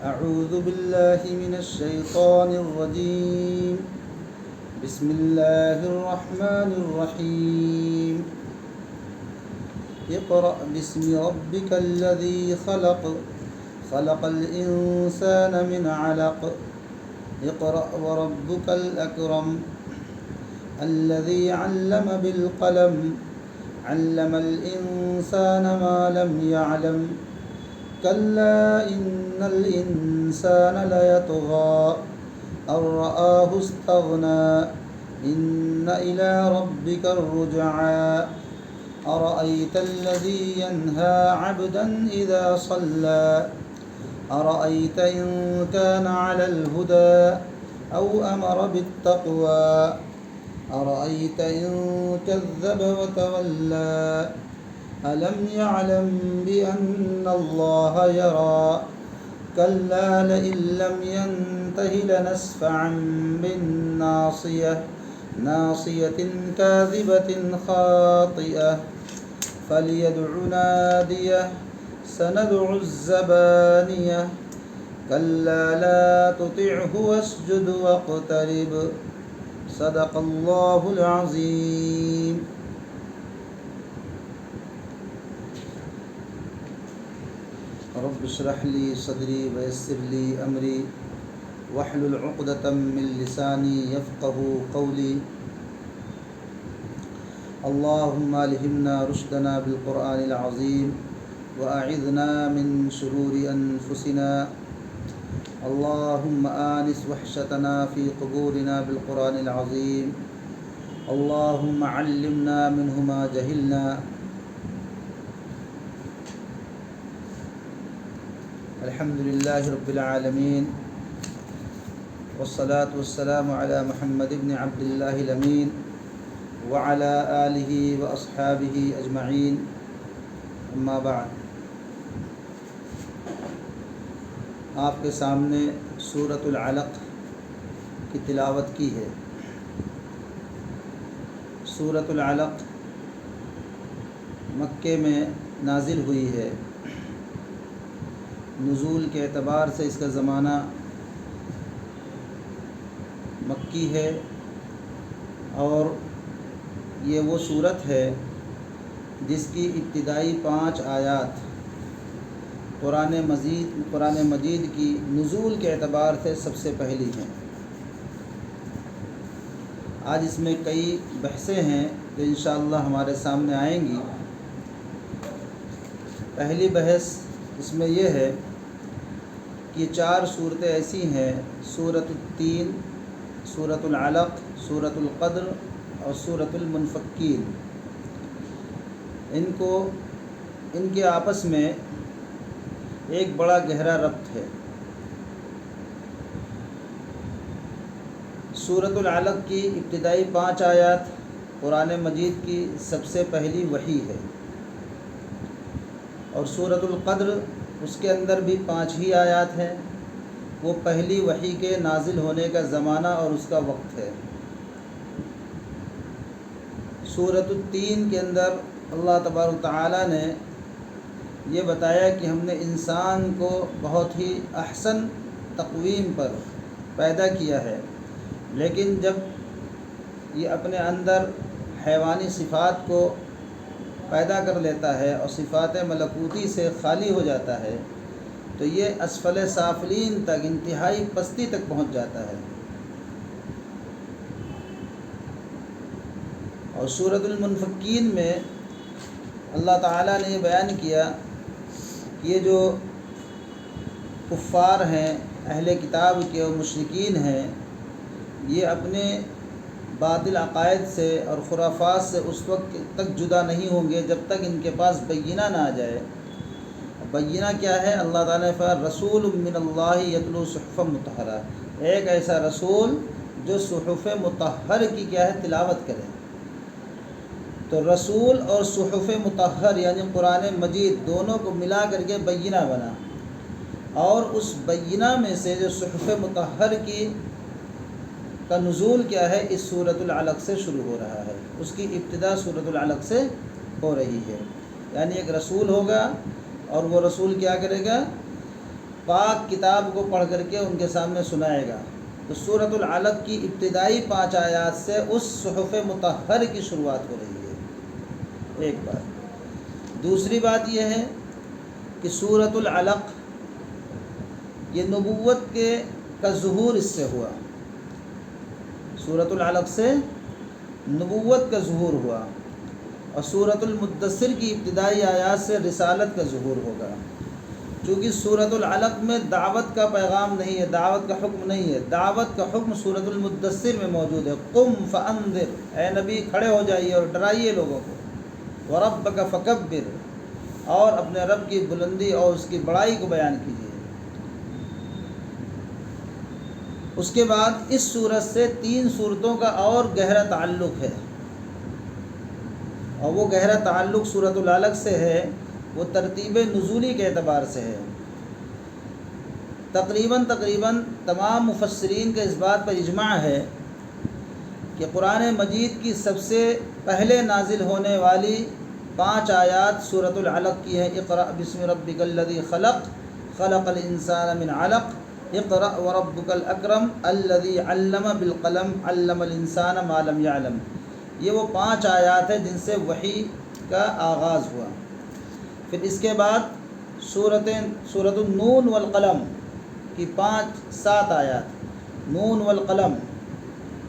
أعوذ بالله من الشيطان الرجيم. بسم الله الرحمن الرحيم. اقرأ باسم ربك الذي خلق الإنسان من علق. اقرأ وربك الأكرم الذي علم بالقلم علم الإنسان ما لم يعلم. كلا إن الإنسان ليطغى أن رآه استغنى. إن إلى ربك الرجعى. أرأيت الذي ينهى عبدا إذا صلى. أرأيت إن كان على الهدى أو أمر بالتقوى. أرأيت إن كذب وتولى. ألم يعلم بأن الله يرى. كلا لئن لم ينته لنسفعا بالناصية ناصية كاذبة خاطئة. فليدع ناديه سندع الزبانية. كلا لا تطعه واسجد واقترب. صدق الله العظيم. رب اشرح لي صدري ويسر لي أمري واحلل عقدة من لساني يفقهوا قولي. اللهم ألهمنا رشدنا بالقرآن العظيم وأعذنا من شرور أنفسنا. اللهم آنس وحشتنا في قبورنا بالقرآن العظيم. اللهم علمنا منه ما جهلنا. الحمد لله رب العالمين والصلاة والسلام على محمد بن عبد الله الأمين وعلى آله وأصحابه أجمعين. أما بعد. آپ کے سامنے سورۃ العلق کی تلاوت کی ہے. سورۃ العلق مکے میں نازل ہوئی ہے. نزول کے اعتبار سے اس کا زمانہ مکی ہے اور یہ وہ صورت ہے جس کی ابتدائی 5 آیات قرآن مجید کی نزول کے اعتبار سے سب سے پہلی ہیں. آج اس میں کئی بحثیں ہیں جو انشاءاللہ ہمارے سامنے آئیں گی. پہلی بحث اس میں یہ ہے کہ یہ 4 صورتیں ایسی ہیں، سورۃ التین، سورۃ العلق، سورۃ القدر اور سورۃ المنفکین. ان کے آپس میں ایک بڑا گہرا ربط ہے. سورۃ العلق کی ابتدائی 5 آیات قرآن مجید کی سب سے پہلی وحی ہے اور سورۃ القدر اس کے اندر بھی 5 ہی آیات ہیں. وہ پہلی وحی کے نازل ہونے کا زمانہ اور اس کا وقت ہے. سورۃ التین کے اندر اللہ تبارک و تعالیٰ نے یہ بتایا کہ ہم نے انسان کو بہت ہی احسن تقویم پر پیدا کیا ہے، لیکن جب یہ اپنے اندر حیوانی صفات کو پیدا کر لیتا ہے اور صفات ملکوتی سے خالی ہو جاتا ہے تو یہ اسفل سافلین تک، انتہائی پستی تک پہنچ جاتا ہے. اور سورۃ المنفکین میں اللہ تعالیٰ نے یہ بیان کیا کہ یہ جو کفار ہیں، اہل کتاب کے اور مشرکین ہیں، یہ اپنے باطل عقائد سے اور خرافات سے اس وقت تک جدا نہیں ہوں گے جب تک ان کے پاس بینہ نہ آ جائے. بینہ کیا ہے؟ اللہ تعالیٰ نے فرمایا رسول من اللہ یتلو صحفا مطہرہ، ایک ایسا رسول جو صحف مطہر کی کیا ہے؟ تلاوت کرے. تو رسول اور صحف مطہر یعنی قرآن مجید دونوں کو ملا کر کے بینہ بنا، اور اس بینہ میں سے جو صحف مطہر کی کا نزول کیا ہے؟ اس سورۃ العلق سے شروع ہو رہا ہے. اس کی ابتدا سورۃ العلق سے ہو رہی ہے. یعنی ایک رسول ہوگا اور وہ رسول کیا کرے گا؟ پاک کتاب کو پڑھ کر کے ان کے سامنے سنائے گا۔ تو سورۃ العلق کی ابتدائی 5 آیات سے اس صحف مطہر کی شروعات ہو رہی ہے، ایک بات۔ دوسری بات یہ ہے کہ سورۃ العلق یہ نبوت کا ظہور اس سے ہوا، سورۃ العلق سے نبوت کا ظہور ہوا، اور سورۃ المدثر کی ابتدائی آیات سے رسالت کا ظہور ہوگا۔ چونکہ سورۃ العلق میں دعوت کا پیغام نہیں ہے، دعوت کا حکم نہیں ہے، دعوت کا حکم سورۃ المدثر میں موجود ہے۔ قم فانذر، اے نبی کھڑے ہو جائیے اور ڈرائیے لوگوں کو، وربک فکبر، اور اپنے رب کی بلندی اور اس کی بڑائی کو بیان کیجیے۔ اس کے بعد اس سورت سے 3 سورتوں کا اور گہرا تعلق ہے، اور وہ گہرا تعلق سورۃ العلق سے ہے، وہ ترتیب نزولی کے اعتبار سے ہے۔ تقریباً تمام مفسرین کا اس بات پر اجماع ہے کہ قرآن مجید کی سب سے پہلے نازل ہونے والی 5 آیات سورۃ العلق کی ہیں۔ اقرأ بسم ربک الذی خلق، خلق الانسان من علق، اقرأ وربک الاکرم الذی علم بالقلم، علم الانسان ما لم یعلم۔ یہ وہ 5 آیات ہیں جن سے وحی کا آغاز ہوا۔ پھر اس کے بعد سورۃ النون والقلم کی 7 آیات، نون والقلم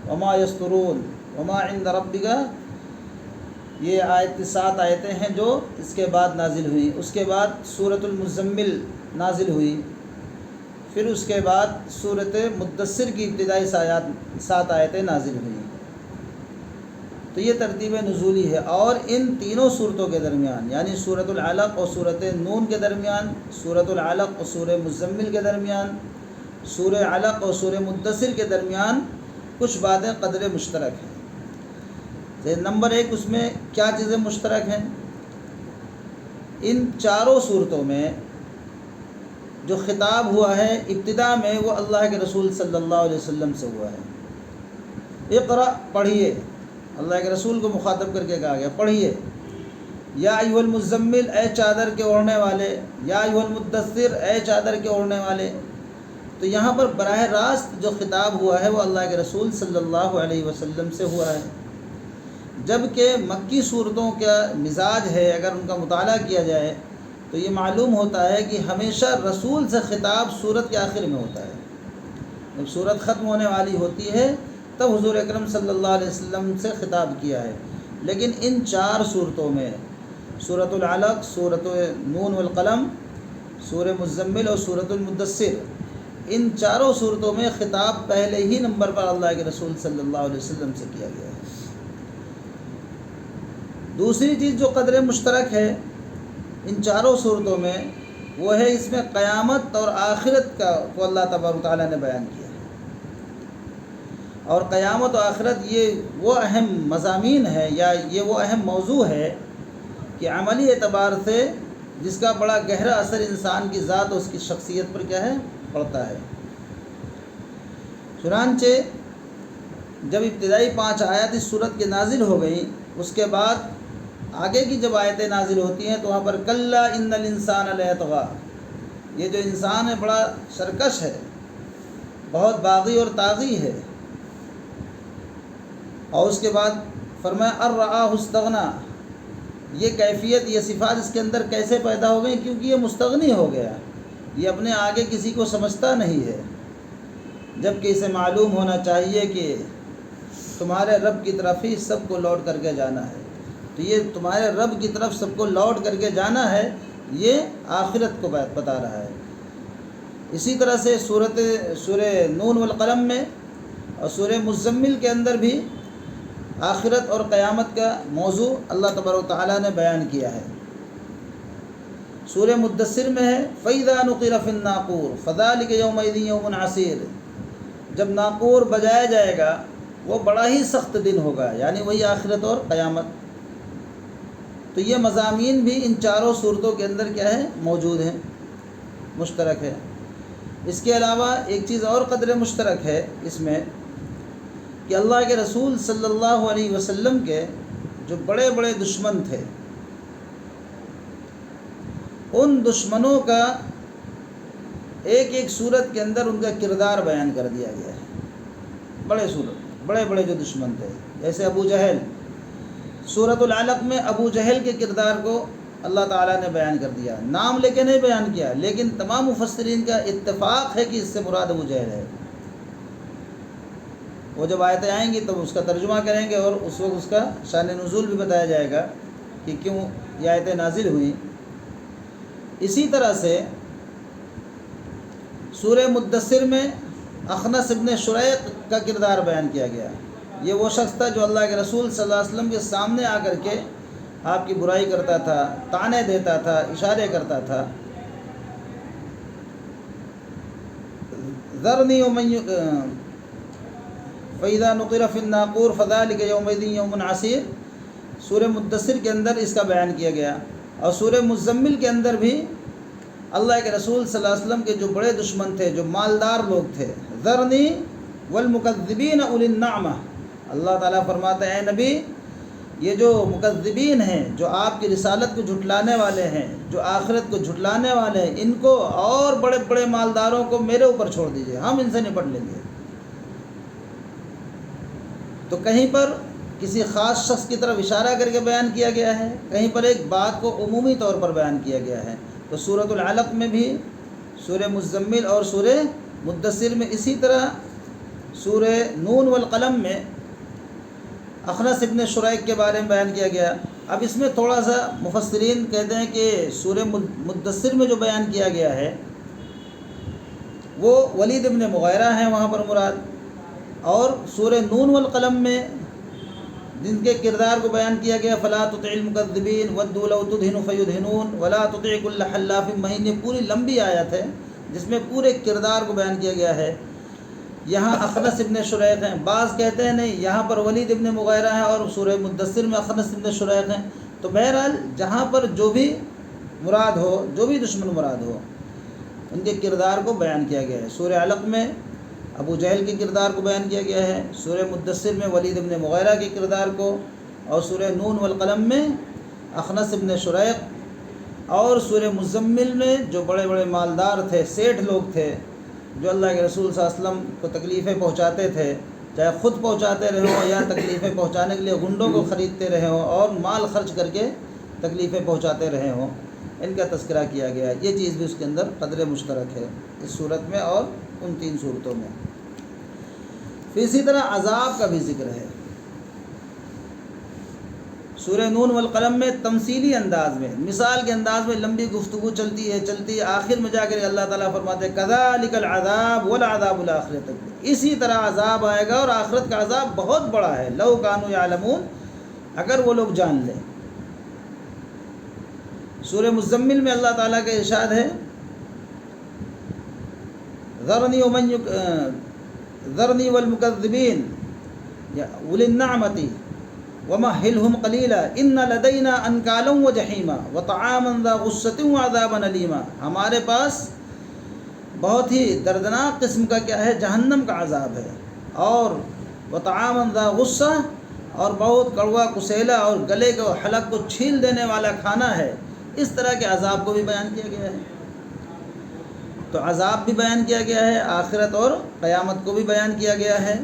وما یسطرون وما عند ربک، یہ 7 آیتیں ہیں جو اس کے بعد نازل ہوئیں۔ اس کے بعد سورۃ المزمل نازل ہوئی، پھر اس کے بعد سورۃ مدثر کی ابتدائی 7 آیتیں نازل ہوئیں۔ تو یہ ترتیب نزولی ہے، اور ان تینوں صورتوں کے درمیان، یعنی سورۃ العلق اور سورۃ نون کے درمیان، سورۃ العلق اور سورہ مزمل کے درمیان، سورہ علق اور سورہ مدثر کے درمیان کچھ باتیں قدر مشترک ہیں۔ نمبر 1، اس میں کیا چیزیں مشترک ہیں؟ ان چاروں صورتوں میں جو خطاب ہوا ہے ابتدا میں وہ اللہ کے رسول صلی اللہ علیہ وسلم سے ہوا ہے۔ اقرأ، پڑھیے، اللہ کے رسول کو مخاطب کر کے کہا گیا پڑھیے۔ یا ایھا المزمل، اے چادر کے اوڑھنے والے، یا ایھا المدثر، اے چادر کے اوڑھنے والے۔ تو یہاں پر براہ راست جو خطاب ہوا ہے وہ اللہ کے رسول صلی اللہ علیہ وسلم سے ہوا ہے، جبکہ مکی صورتوں کا مزاج ہے، اگر ان کا مطالعہ کیا جائے تو یہ معلوم ہوتا ہے کہ ہمیشہ رسول سے خطاب سورت کے آخر میں ہوتا ہے۔ جب سورت ختم ہونے والی ہوتی ہے تب حضور اکرم صلی اللہ علیہ وسلم سے خطاب کیا ہے، لیکن ان 4 صورتوں میں سورۃ العلق، سورۃ نون والقلم، سورہ مزمل اور سورۃ المدثر، ان چاروں صورتوں میں خطاب پہلے ہی نمبر پر اللہ کے رسول صلی اللہ علیہ وسلم سے کیا گیا ہے۔ دوسری چیز جو قدر مشترک ہے ان چاروں صورتوں میں، وہ ہے اس میں قیامت اور آخرت کو اللہ تبارک و تعالیٰ نے بیان کیا ہے۔ اور قیامت و آخرت یہ وہ اہم مضامین ہے، یا یہ وہ اہم موضوع ہے کہ عملی اعتبار سے جس کا بڑا گہرا اثر انسان کی ذات اور اس کی شخصیت پر کیا ہے، پڑتا ہے۔ چنانچہ جب ابتدائی 5 آیات اس صورت کے نازل ہو گئیں، اس کے بعد آگے کی جب آیتیں نازل ہوتی ہیں تو وہاں پر کلا ان الانسان لیطغی، یہ جو انسان ہے بڑا سرکش ہے، بہت باغی اور طاغی ہے۔ اور اس کے بعد فرمایا ارآہ استغنی، یہ کیفیت، یہ صفات اس کے اندر کیسے پیدا ہو گئی؟ کیونکہ یہ مستغنی ہو گیا، یہ اپنے آگے کسی کو سمجھتا نہیں ہے، جبکہ اسے معلوم ہونا چاہیے کہ تمہارے رب کی طرف ہی سب کو لوٹ کر کے جانا ہے۔ تو یہ تمہارے رب کی طرف سب کو لوٹ کر کے جانا ہے، یہ آخرت کو بتا رہا ہے۔ اسی طرح سے سورہ نون والقلم میں اور سورہ مزمل کے اندر بھی آخرت اور قیامت کا موضوع اللہ تبارک و تعالیٰ نے بیان کیا ہے۔ سورہ مدثر میں ہے فَإِذَا نُقِرَ فِي النَّاقُورِ فَذَلِكَ يَوْمَئِذٍ يَوْمٌ عَسِيرٌ، جب ناقور بجایا جائے گا وہ بڑا ہی سخت دن ہوگا، یعنی وہی آخرت اور قیامت۔ تو یہ مضامین بھی ان چاروں صورتوں کے اندر کیا ہے، موجود ہیں، مشترک ہے۔ اس کے علاوہ ایک چیز اور قدر مشترک ہے اس میں کہ اللہ کے رسول صلی اللہ علیہ وسلم کے جو بڑے بڑے دشمن تھے، ان دشمنوں کا ایک ایک صورت کے اندر ان کا کردار بیان کر دیا گیا ہے. بڑے بڑے جو دشمن تھے، جیسے ابو جہل، سورۃ العلق میں ابو جہل کے کردار کو اللہ تعالیٰ نے بیان کر دیا. نام لے کے نہیں بیان کیا، لیکن تمام مفسرین کا اتفاق ہے کہ اس سے مراد ابو جہل ہے. وہ جب آیتیں آئیں گی تو اس کا ترجمہ کریں گے، اور اس وقت اس کا شان نزول بھی بتایا جائے گا کہ کیوں یہ آیتیں نازل ہوئیں. اسی طرح سے سورہ مدثر میں اخنس ابن شریق کا کردار بیان کیا گیا. یہ وہ شخص تھا جو اللہ کے رسول صلی اللہ علیہ وسلم کے سامنے آ کر کے آپ کی برائی کرتا تھا، طعنے دیتا تھا، اشارے کرتا تھا. ذرنی ومن فَإِذَا نُقِرَ فِي النَّاقُورِ فَذَلِكَ يَوْمَئِذٍ يَوْمٌ عَسِيرٌ سورہ مدثر کے اندر اس کا بیان کیا گیا. اور سورہ مزمل کے اندر بھی اللہ کے رسول صلی اللہ علیہ وسلم کے جو بڑے دشمن تھے، جو مالدار لوگ تھے، ذرنی والمکذبین اولی النعمہ، اللہ تعالیٰ فرماتے ہیں اے نبی، یہ جو مکذبین ہیں، جو آپ کی رسالت کو جھٹلانے والے ہیں، جو آخرت کو جھٹلانے والے ہیں، ان کو اور بڑے بڑے مالداروں کو میرے اوپر چھوڑ دیجئے، ہم ان سے نپٹ لیں گے. تو کہیں پر کسی خاص شخص کی طرف اشارہ کر کے بیان کیا گیا ہے، کہیں پر ایک بات کو عمومی طور پر بیان کیا گیا ہے. تو سورۃ العلق میں بھی، سورہ مزمل اور سورہ مدثر میں اسی طرح، سورہ نون والقلم میں اخنس ابن شریق کے بارے میں بیان کیا گیا. اب اس میں تھوڑا سا مفسرین کہتے ہیں کہ سورہ مدثر میں جو بیان کیا گیا ہے وہ ولید ابن مغیرہ ہیں وہاں پر مراد، اور سورہ نون والقلم میں جن کے کردار کو بیان کیا گیا فلا تطع المکذبین ودوا لو تدہن فیدہنون ولا تطع کل حلاف مہین، پوری لمبی آیت ہے جس میں پورے کردار کو بیان کیا گیا ہے. یہاں اخنس ابن شریق ہیں، بعض کہتے ہیں نہیں یہاں پر ولید ابن مغیرہ ہیں، اور سورہ مدثر میں اخنس ابن شریق ہیں. تو بہرحال جہاں پر جو بھی مراد ہو، جو بھی دشمن مراد ہو، ان کے کردار کو بیان کیا گیا ہے. سورہ علق میں ابو جہل کے کردار کو بیان کیا گیا ہے، سورہ مدثر میں ولید ابن مغیرہ کے کردار کو، اور سورہ نون والقلم میں اخنس ابن شریق، اور سورہ مزمل میں جو بڑے بڑے مالدار تھے، سیٹھ لوگ تھے، جو اللہ کے رسول صلی اللہ علیہ وسلم کو تکلیفیں پہنچاتے تھے، چاہے خود پہنچاتے رہے ہوں یا تکلیفیں پہنچانے کے لیے گنڈوں کو خریدتے رہے ہوں اور مال خرچ کر کے تکلیفیں پہنچاتے رہے ہوں، ان کا تذکرہ کیا گیا ہے. یہ چیز بھی اس کے اندر قدر مشترک ہے اس صورت میں اور ان 3 صورتوں میں. پھر اسی طرح عذاب کا بھی ذکر ہے. سورہ نون والقلم میں تمثیلی انداز میں، مثال کے انداز میں لمبی گفتگو چلتی ہے، آخر میں جا کر اللہ تعالیٰ فرماتے ہیں کذالک العذاب ولعذاب الآخرۃ، اسی طرح عذاب آئے گا اور آخرت کا عذاب بہت بڑا ہے، لو کانوا یعلمون، اگر وہ لوگ جان لیں. سورہ مزمل میں اللہ تعالیٰ کا ارشاد ہے ذرنی والمکذبین اولی النعمۃ ومہلہم قلیلا ان لدینا انکالا وجحیما وطعاما ذا غصۃ وعذابا الیما، ہمارے پاس بہت ہی دردناک قسم کا کیا ہے، جہنم کا عذاب ہے، اور وطعاما ذا غصہ، اور بہت کڑوا کسیلا اور گلے کو حلق کو چھیل دینے والا کھانا ہے. اس طرح کے عذاب کو بھی بیان کیا گیا ہے. تو عذاب بھی بیان کیا گیا ہے، آخرت اور قیامت کو بھی بیان کیا گیا ہے.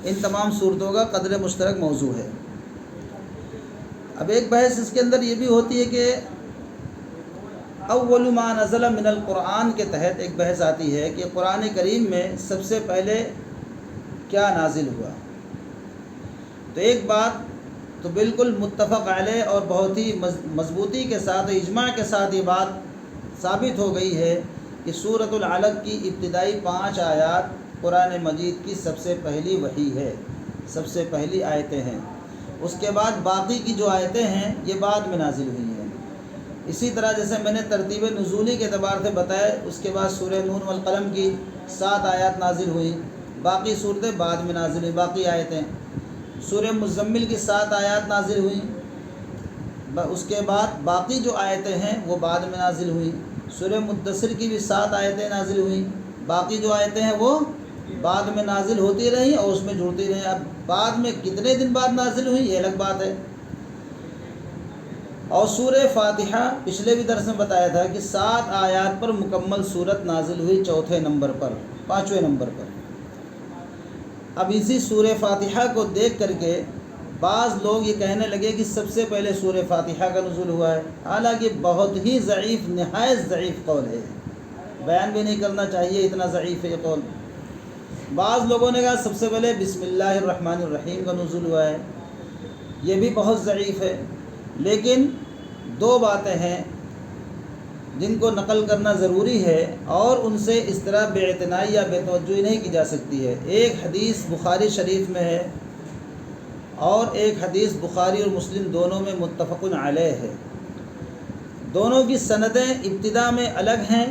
ان تمام صورتوں کا قدر مشترک موضوع ہے. اب ایک بحث اس کے اندر یہ بھی ہوتی ہے کہ اول ما نزل من القرآن کے تحت ایک بحث آتی ہے کہ قرآن کریم میں سب سے پہلے کیا نازل ہوا. تو ایک بات تو بالکل متفق علیہ اور بہت ہی مضبوطی کے ساتھ، اجماع کے ساتھ یہ بات ثابت ہو گئی ہے کہ سورۃ العلق کی ابتدائی 5 آیات قرآن مجید کی سب سے پہلی وحی ہے، سب سے پہلی آیتیں ہیں. اس کے بعد باقی کی جو آیتیں ہیں یہ بعد میں نازل ہوئی ہیں. اسی طرح جیسے میں نے ترتیب نزولی کے اعتبار سے بتایا، اس کے بعد سورہ نون والقلم کی 7 آیات نازل ہوئیں، باقی صورتیں بعد میں نازل ہوئیں، باقی آیتیں. سورہ مزمل کی 7 آیات نازل ہوئیں، اس کے بعد باقی جو آیتیں ہیں وہ بعد میں نازل ہوئیں. سورہ مدثر کی بھی 7 آیتیں نازل ہوئیں، باقی جو آیتیں ہیں وہ بعد میں نازل ہوتی رہیں اور اس میں جڑتی رہیں. اب بعد میں کتنے دن بعد نازل ہوئی یہ الگ بات ہے. اور سورہ فاتحہ پچھلے بھی درس میں بتایا تھا کہ 7 آیات پر مکمل صورت نازل ہوئی، چوتھے نمبر پر، 5ویں نمبر پر۔ اب اسی سورہ فاتحہ کو دیکھ کر کے بعض لوگ یہ کہنے لگے کہ سب سے پہلے سورہ فاتحہ کا نزول ہوا ہے، حالانکہ بہت ہی ضعیف، نہایت ضعیف قول ہے، بیان بھی نہیں کرنا چاہیے، اتنا ضعیف ہے یہ قول۔ بعض لوگوں نے کہا سب سے پہلے بسم اللہ الرحمن الرحیم کا نزول ہوا ہے، یہ بھی بہت ضعیف ہے۔ لیکن 2 باتیں ہیں جن کو نقل کرنا ضروری ہے، اور ان سے اس طرح بے اعتنائی یا بے توجہی نہیں کی جا سکتی ہے۔ ایک حدیث بخاری شریف میں ہے، اور ایک حدیث بخاری اور مسلم دونوں میں متفق علیہ ہے۔ دونوں کی سندیں ابتدا میں الگ ہیں،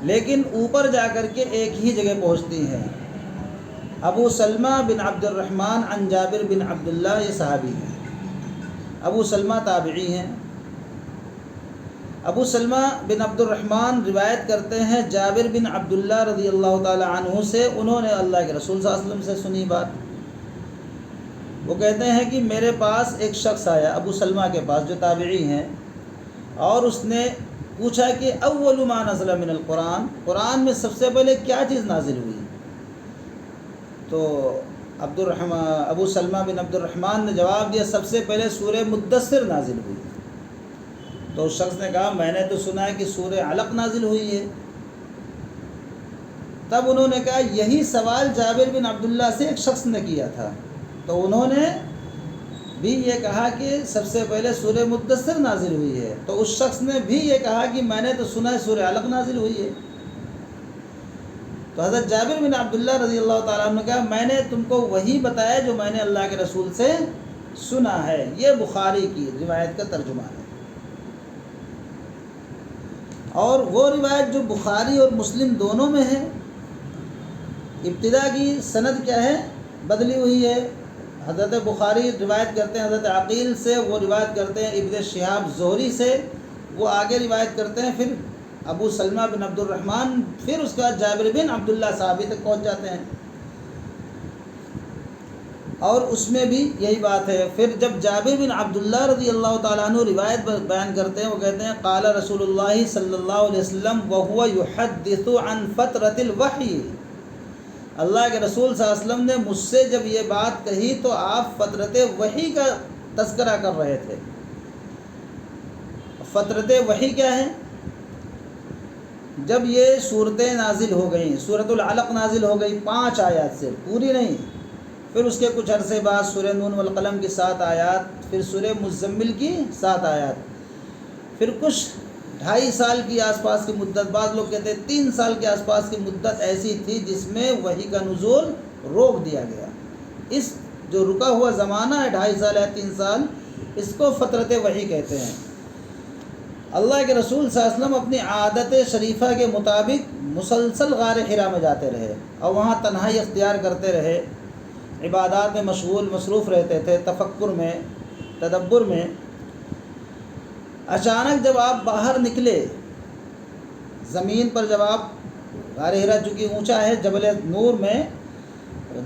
لیکن اوپر جا کر کے ایک ہی جگہ پہنچتی ہیں۔ ابو سلمہ بن عبد الرحمن عن جابر بن عبداللہ، یہ صحابی ہیں۔ ابو سلمہ تابعی ہیں۔ ابو سلمہ بن عبد الرحمن روایت کرتے ہیں جابر بن عبداللہ رضی اللہ تعالی عنہ سے، انہوں نے اللہ کے رسول صلی اللہ علیہ وسلم سے سنی بات۔ وہ کہتے ہیں کہ میرے پاس ایک شخص آیا، ابو سلمہ کے پاس جو تابعی ہیں، اور اس نے پوچھا کہ اول ما نزل من القرآن، قرآن میں سب سے پہلے کیا چیز نازل ہوئی؟ تو ابو سلمہ بن عبد الرحمن نے جواب دیا سب سے پہلے سورہ مدثر نازل ہوئی۔ تو اس شخص نے کہا میں نے تو سنا ہے کہ سورہ علق نازل ہوئی ہے۔ تب انہوں نے کہا یہی سوال جابر بن عبداللہ سے ایک شخص نے کیا تھا، تو انہوں نے بھی یہ کہا کہ سب سے پہلے سورہ مدثر نازل ہوئی ہے۔ تو اس شخص نے بھی یہ کہا کہ میں نے تو سنا ہے سورہ علق نازل ہوئی ہے۔ تو حضرت جابر بن عبداللہ رضی اللہ تعالیٰ عنہ نے کہا میں نے تم کو وہی بتایا جو میں نے اللہ کے رسول سے سنا ہے۔ یہ بخاری کی روایت کا ترجمہ ہے، اور وہ روایت جو بخاری اور مسلم دونوں میں ہے، ابتدا کی سند کیا ہے؟ بدلی ہوئی ہے۔ حضرت بخاری روایت کرتے ہیں حضرت عقیل سے، وہ روایت کرتے ہیں ابن شہاب زہری سے، وہ آگے روایت کرتے ہیں پھر ابو سلمہ بن عبد الرحمن، پھر اس کے بعد جابر بن عبداللہ صحابی تک پہنچ جاتے ہیں۔ اور اس میں بھی یہی بات ہے۔ پھر جب جابر بن عبداللہ رضی اللہ تعالیٰ عنہ روایت بیان کرتے ہیں، وہ کہتے ہیں قال رسول اللہ صلی اللہ علیہ وسلم وهو يحدث عن فترة الوحی، اللہ کے رسول صلی اللہ علیہ وسلم نے مجھ سے جب یہ بات کہی تو آپ فترت وحی کا تذکرہ کر رہے تھے۔ فترت وحی کیا ہے؟ جب یہ صورتیں نازل ہو گئیں، سورۃ العلق نازل ہو گئی 5 آیات سے، پوری نہیں، پھر اس کے کچھ عرصے بعد سورہ نون والقلم کی 7 آیات، پھر سورہ مزمل کی 7 آیات، پھر کچھ 2.5 سال کی آس پاس کی مدت، بعض لوگ کہتے ہیں 3 سال کے آس پاس کی مدت ایسی تھی جس میں وحی کا نزول روک دیا گیا۔ اس جو رکا ہوا زمانہ ہے 2.5 سال یا 3 سال، اس کو فترت وحی کہتے ہیں۔ اللہ کے رسول صلی اللہ علیہ وسلم اپنی عادت شریفہ کے مطابق مسلسل غار حرا میں جاتے رہے، اور وہاں تنہائی اختیار کرتے رہے، عبادات میں مشغول مصروف رہتے تھے، تفکر میں، تدبر میں۔ اچانک جب آپ باہر نکلے زمین پر، جب آپ غار حرا چونکہ اونچا ہے جبل نور میں،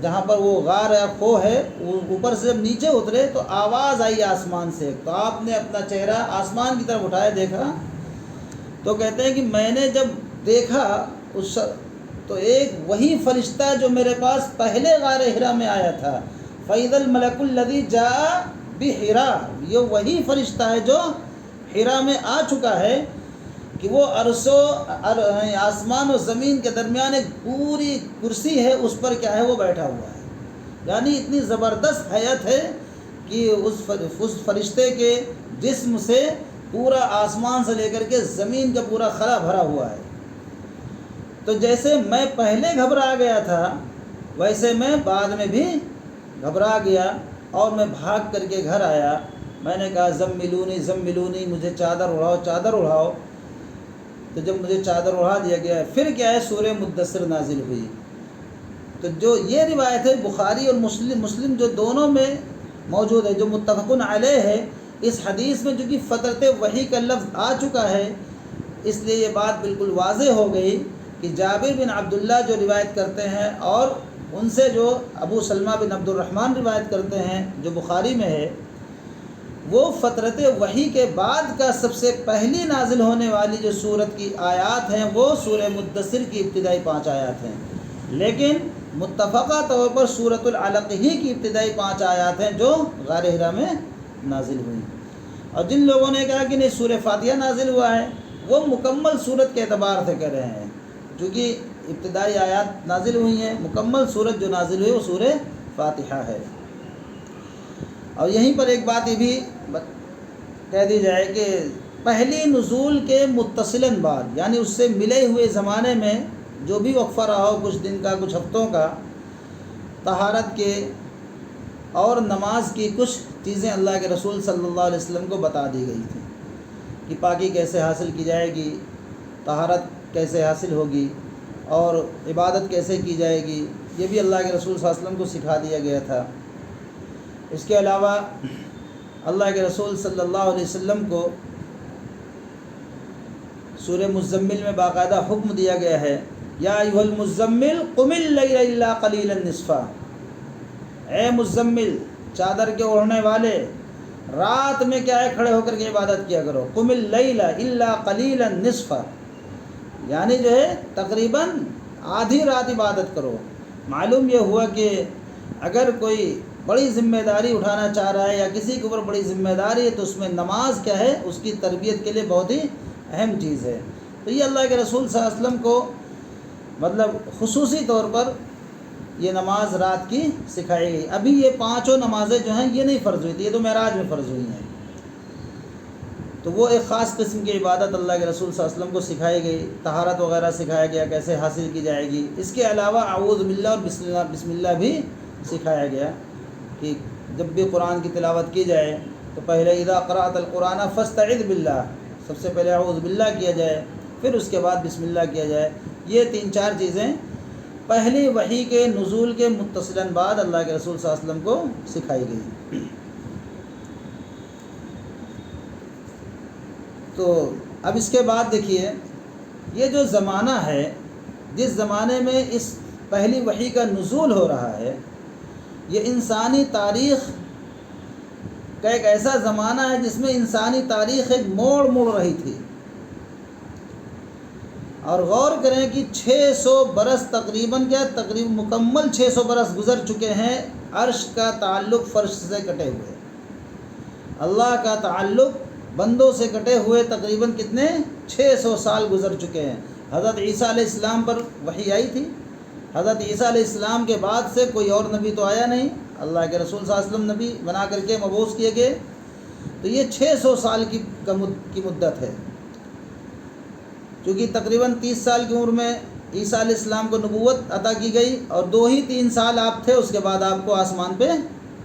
جہاں پر وہ غار یا کھو ہے، اوپر سے جب نیچے اترے تو آواز آئی آسمان سے، تو آپ نے اپنا چہرہ آسمان کی طرف اٹھائے دیکھا، تو کہتے ہیں کہ میں نے جب دیکھا تو ایک وہی فرشتہ جو میرے پاس پہلے غار حرا میں آیا تھا، فَإِذَا الْمَلَكُ الَّذِي جَاءَ بِحِرَا، یہ وہی فرشتہ ہے جو حرا میں آ چکا ہے، کہ وہ عرش و آسمان و زمین کے درمیان ایک پوری کرسی ہے، اس پر کیا ہے وہ بیٹھا ہوا ہے۔ یعنی اتنی زبردست حیت ہے کہ اس فرشتے کے جسم سے پورا آسمان سے لے کر کے زمین کا پورا خلا بھرا ہوا ہے۔ تو جیسے میں پہلے گھبرا گیا تھا، ویسے میں بعد میں بھی گھبرا گیا، اور میں بھاگ کر کے گھر آیا۔ میں نے کہا زملونی زملونی، مجھے چادر اڑاؤ چادر اڑاؤ۔ تو جب مجھے چادر اڑا دیا گیا، پھر کیا ہے سورہ مدثر نازل ہوئی۔ تو جو یہ روایت ہے بخاری اور مسلم جو دونوں میں موجود ہے، جو متفقن علیہ ہے، اس حدیث میں چونکہ فترت وحی کا لفظ آ چکا ہے، اس لیے یہ بات بالکل واضح ہو گئی کہ جابر بن عبداللہ جو روایت کرتے ہیں، اور ان سے جو ابو سلمہ بن عبد الرحمن روایت کرتے ہیں جو بخاری میں ہے، وہ فترت وحی کے بعد کا سب سے پہلی نازل ہونے والی جو سورت کی آیات ہیں وہ سورہ مدثر کی ابتدائی 5 آیات ہیں، لیکن متفقہ طور پر سورۃ العلق ہی کی ابتدائی 5 آیات ہیں جو غار حرا میں نازل ہوئی۔ اور جن لوگوں نے کہا کہ نہیں سورہ فاتحہ نازل ہوا ہے، وہ مکمل سورت کے اعتبار سے کہہ رہے ہیں، چونکہ ابتدائی آیات نازل ہوئی ہیں، مکمل سورت جو نازل ہوئی وہ سورہ فاتحہ ہے۔ اور یہیں پر ایک بات یہ بھی کہہ دی جائے کہ پہلی نزول کے متصلاً بعد، یعنی اس سے ملے ہوئے زمانے میں جو بھی وقفہ رہا ہو، کچھ دن کا کچھ ہفتوں کا، طہارت کے اور نماز کی کچھ چیزیں اللہ کے رسول صلی اللہ علیہ وسلم کو بتا دی گئی تھیں کہ پاکی کیسے حاصل کی جائے گی، طہارت کیسے حاصل ہوگی اور عبادت کیسے کی جائے گی، یہ بھی اللہ کے رسول صلی اللہ علیہ وسلم کو سکھا دیا گیا تھا۔ اس کے علاوہ اللہ کے رسول صلی اللہ علیہ وسلم کو سورہ مزمل میں باقاعدہ حکم دیا گیا ہے، یا ایھا المزمل قم اللیل الا قلیلا نصفا، اے مزمل چادر کے اوڑھنے والے، رات میں کیا ہے کھڑے ہو کر کے عبادت کیا کرو، قم اللیل الا قلیلا نصفا، یعنی جو ہے تقریباً آدھی رات عبادت کرو۔ معلوم یہ ہوا کہ اگر کوئی بڑی ذمہ داری اٹھانا چاہ رہا ہے یا کسی کے اوپر بڑی ذمہ داری ہے تو اس میں نماز کیا ہے، اس کی تربیت کے لیے بہت ہی اہم چیز ہے۔ تو یہ اللہ کے رسول صلی اللہ علیہ وسلم کو مطلب خصوصی طور پر یہ نماز رات کی سکھائی گئی۔ ابھی یہ 5 نمازیں جو ہیں یہ نہیں فرض ہوئی تھی، یہ تو معراج میں فرض ہوئی ہیں، تو وہ ایک خاص قسم کی عبادت اللہ کے رسول صلی اللہ علیہ وسلم کو سکھائی گئی، طہارت وغیرہ سکھایا گیا کیسے حاصل کی جائے گی۔ اس کے علاوہ اعوذ باللہ اور بسم اللہ بھی سکھایا گیا کہ جب بھی قرآن کی تلاوت کی جائے تو پہلے اذا قرأت القرآن فاستعذ باللہ، سب سے پہلے اعوذ باللہ کیا جائے، پھر اس کے بعد بسم اللہ کیا جائے۔ یہ 3-4 چیزیں پہلی وحی کے نزول کے متصلاً بعد اللہ کے رسول صلی اللہ علیہ وسلم کو سکھائی گئی۔ تو اب اس کے بعد دیکھیے، یہ جو زمانہ ہے جس زمانے میں اس پہلی وحی کا نزول ہو رہا ہے، یہ انسانی تاریخ کا ایک ایسا زمانہ ہے جس میں انسانی تاریخ ایک موڑ رہی تھی۔ اور غور کریں کہ 600 برس تقریباً مکمل 600 برس گزر چکے ہیں عرش کا تعلق فرش سے کٹے ہوئے، اللہ کا تعلق بندوں سے کٹے ہوئے تقریباً کتنے 600 سال گزر چکے ہیں۔ حضرت عیسیٰ علیہ السلام پر وحی آئی تھی، حضرت عیسیٰ علیہ السلام کے بعد سے کوئی اور نبی تو آیا نہیں، اللہ کے رسول صلی اللہ علیہ وسلم نبی بنا کر کے مبعوث کیے گئے، تو یہ 600 سال کی مدت ہے، کیونکہ تقریباً 30 سال کی عمر میں عیسیٰ علیہ السلام کو نبوت عطا کی گئی اور 2 ہی 3 سال آپ تھے، اس کے بعد آپ کو آسمان پہ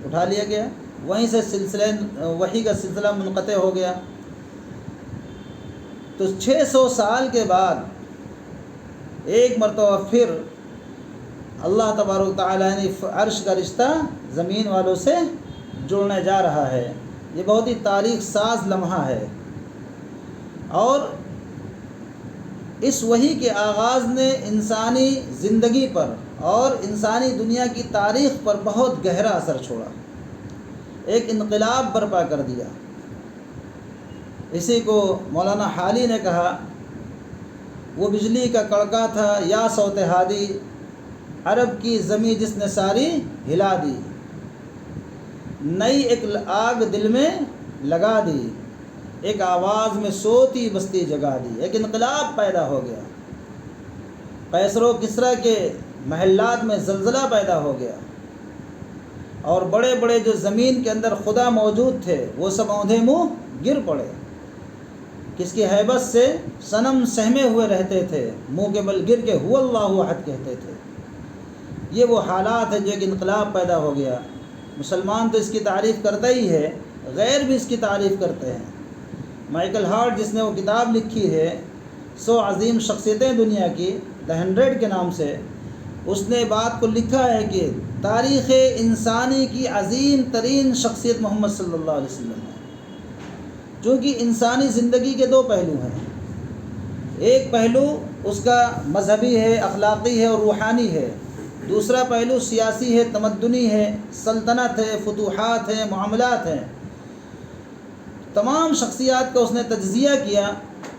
اٹھا لیا گیا، وہیں سے وحی کا سلسلہ منقطع ہو گیا۔ تو 600 سال کے بعد ایک مرتبہ پھر اللہ تبارک و تعالیٰ نے عرش کا رشتہ زمین والوں سے جوڑنے جا رہا ہے۔ یہ بہت ہی تاریخ ساز لمحہ ہے، اور اس وحی کے آغاز نے انسانی زندگی پر اور انسانی دنیا کی تاریخ پر بہت گہرا اثر چھوڑا، ایک انقلاب برپا کر دیا۔ اسی کو مولانا حالی نے کہا، وہ بجلی کا کڑکا تھا یا صوت ہادی، عرب کی زمیں جس نے ساری ہلا دی، نئی ایک آگ دل میں لگا دی، ایک آواز میں سوتی بستی جگا دی، ایک انقلاب پیدا ہو گیا۔ قیصر و کسریٰ کے محلات میں زلزلہ پیدا ہو گیا، اور بڑے بڑے جو زمین کے اندر خدا موجود تھے وہ سب اوندھے منہ گر پڑے، کس کی ہیبت سے صنم سہمے ہوئے رہتے تھے، منہ کے بل گر کے هو اللہ احد کہتے تھے۔ یہ وہ حالات ہیں جو ایک انقلاب پیدا ہو گیا۔ مسلمان تو اس کی تعریف کرتا ہی ہے، غیر بھی اس کی تعریف کرتے ہیں۔ مائیکل ہارٹ جس نے وہ کتاب لکھی ہے 100 عظیم شخصیتیں دنیا کی، The 100 کے نام سے، اس نے بات کو لکھا ہے کہ تاریخ انسانی کی عظیم ترین شخصیت محمد صلی اللہ علیہ وسلم ہے، چونکہ انسانی زندگی کے 2 پہلو ہیں، ایک پہلو اس کا مذہبی ہے، اخلاقی ہے اور روحانی ہے، دوسرا پہلو سیاسی ہے، تمدنی ہے، سلطنت ہے، فتوحات ہیں، معاملات ہیں۔ تمام شخصیات کا اس نے تجزیہ کیا.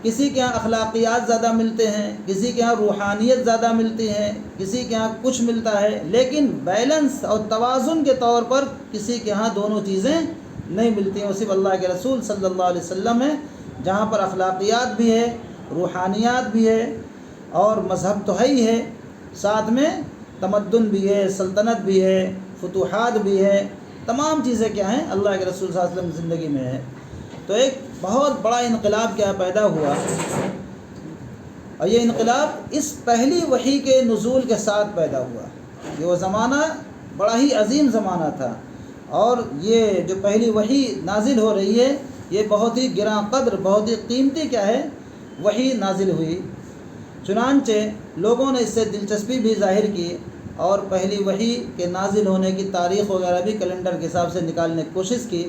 کسی کے ہاں اخلاقیات زیادہ ملتے ہیں، کسی کے ہاں روحانیت زیادہ ملتی ہے، کسی کے ہاں کچھ ملتا ہے، لیکن بیلنس اور توازن کے طور پر کسی کے ہاں دونوں چیزیں نہیں ملتی ہیں. وہ صرف اللہ کے رسول صلی اللہ علیہ وسلم ہے جہاں پر اخلاقیات بھی ہے، روحانیات بھی ہے اور مذہب تو ہے ہی ہے، ساتھ میں تمدن بھی ہے، سلطنت بھی ہے، فتوحات بھی ہے. تمام چیزیں کیا ہیں؟ اللہ کے رسول صلی اللہ علیہ وسلم کی زندگی میں ہے. تو ایک بہت بڑا انقلاب کیا پیدا ہوا، اور یہ انقلاب اس پہلی وحی کے نزول کے ساتھ پیدا ہوا. یہ وہ زمانہ بڑا ہی عظیم زمانہ تھا، اور یہ جو پہلی وحی نازل ہو رہی ہے یہ بہت ہی گراں قدر، بہت ہی قیمتی کیا ہے وحی نازل ہوئی. چنانچہ لوگوں نے اس سے دلچسپی بھی ظاہر کی اور پہلی وحی کے نازل ہونے کی تاریخ وغیرہ بھی کیلنڈر کے حساب سے نکالنے کی کوشش کی.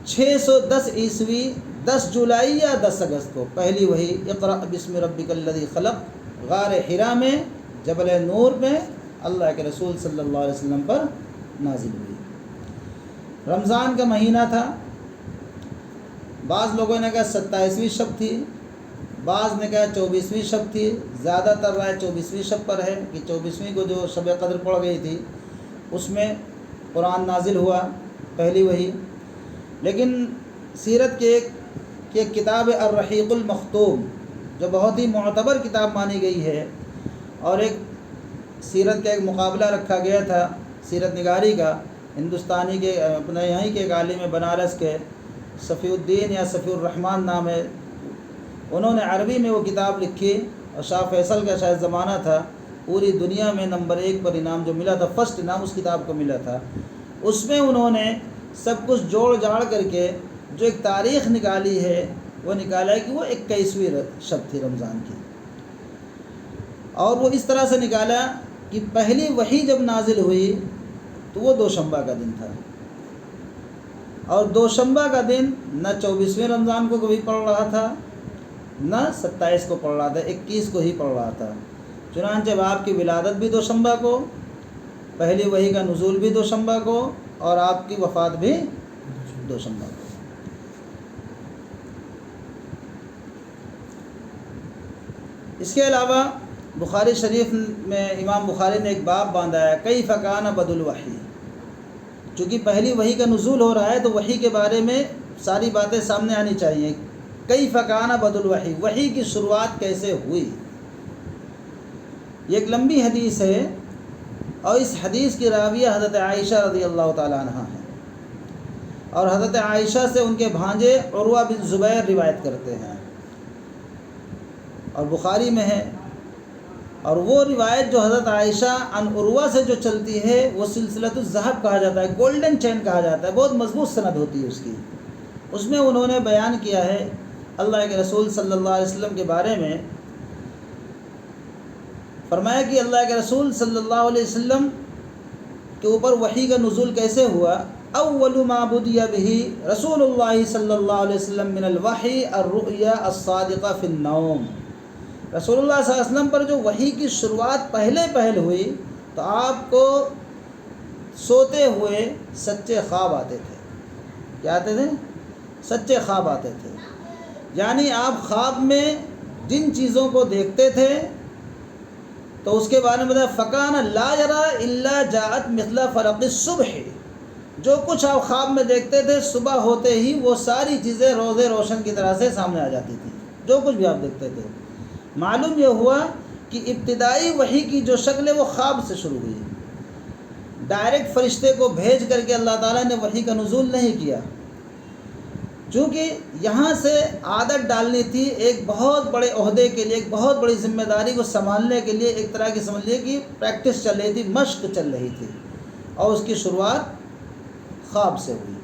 610 عیسوی 10 جولائی یا 10 اگست کو پہلی وحی اقرأ بسم ربک الذی خلق غار حرا میں جبل نور میں اللہ کے رسول صلی اللہ علیہ وسلم پر نازل ہوئی. رمضان کا مہینہ تھا. بعض لوگوں نے کہا 27ویں شب تھی، بعض نے کہا 24ویں شب تھی. زیادہ تر رائے 24ویں شب پر ہے کہ 24ویں کو جو شب قدر پڑ گئی تھی اس میں قرآن نازل ہوا پہلی وحی. لیکن سیرت کے ایک کتاب الرحیق المختوم جو بہت ہی معتبر کتاب مانی گئی ہے، اور ایک سیرت کا ایک مقابلہ رکھا گیا تھا سیرت نگاری کا، ہندوستانی کے اپنے یہیں کے ایک عالم بنارس کے صفی الدین یا صفی الرحمن نام ہے، انہوں نے عربی میں وہ کتاب لکھی اور شاہ فیصل کا شاید زمانہ تھا. پوری دنیا میں نمبر 1 پر انعام جو ملا تھا، فرسٹ انعام اس کتاب کو ملا تھا. اس میں انہوں نے سب کچھ جوڑ جاڑ کر کے جو ایک تاریخ نکالی ہے وہ نکالا ہے کہ وہ 21ویں شب تھی رمضان کی. اور وہ اس طرح سے نکالا کہ پہلی وحی جب نازل ہوئی تو وہ دوشنبہ کا دن تھا، اور دوشنبہ کا دن نہ 24ویں رمضان کو کبھی پڑ رہا تھا، نہ 27 کو پڑ رہا تھا، 21 کو ہی پڑ رہا تھا. چنانچہ آپ کی ولادت بھی دوشنبہ کو، پہلی وحی کا نزول بھی دوشنبہ کو، اور آپ کی وفات بھی دوشنبہ کو. اس کے علاوہ بخاری شریف میں امام بخاری نے ایک باب باندھا ہے کیف کان بدء الوحی. چونکہ پہلی وحی کا نزول ہو رہا ہے تو وحی کے بارے میں ساری باتیں سامنے آنی چاہیے. کیف کان بدء الوحی، وحی کی شروعات کیسے ہوئی. یہ ایک لمبی حدیث ہے، اور اس حدیث کی راویہ حضرت عائشہ رضی اللہ تعالیٰ عنہ ہے، اور حضرت عائشہ سے ان کے بھانجے عروہ بن زبیر روایت کرتے ہیں، اور بخاری میں ہے. اور وہ روایت جو حضرت عائشہ عن عروہ سے جو چلتی ہے وہ سلسلۃ الذہب کہا جاتا ہے، گولڈن چین کہا جاتا ہے، بہت مضبوط سند ہوتی ہے اس کی. اس میں انہوں نے بیان کیا ہے اللہ کے رسول صلی اللہ علیہ وسلم کے بارے میں. فرمایا کہ اللہ کے رسول صلی اللہ علیہ وسلم کے اوپر وحی کا نزول کیسے ہوا. اول ما بدی به رسول اللہ صلی اللہ علیہ وسلم من الوحی الرؤیا الصادقہ فی النوم. رسول اللہ صلی اللہ علیہ وسلم پر جو وحی کی شروعات پہلے ہوئی تو آپ کو سوتے ہوئے سچے خواب آتے تھے. کیا آتے تھے؟ سچے خواب آتے تھے. یعنی آپ خواب میں جن چیزوں کو دیکھتے تھے تو اس کے بارے میں بتایا فکان لا یرا الا جاءت مثل فرق الصبح. جو کچھ آپ خواب میں دیکھتے تھے صبح ہوتے ہی وہ ساری چیزیں روز روشن کی طرح سے سامنے آ جاتی تھی. جو کچھ بھی آپ دیکھتے تھے. معلوم یہ ہوا کہ ابتدائی وحی کی جو شکل ہے وہ خواب سے شروع ہوئی. ڈائریکٹ فرشتے کو بھیج کر کے اللہ تعالیٰ نے وحی کا نزول نہیں کیا، چونکہ یہاں سے عادت ڈالنی تھی ایک بہت بڑے عہدے کے لیے، ایک بہت بڑی ذمہ داری کو سنبھالنے کے لیے. ایک طرح کی سمجھ لیے کہ پریکٹس چل رہی تھی، مشق چل رہی تھی، اور اس کی شروعات خواب سے ہوئی.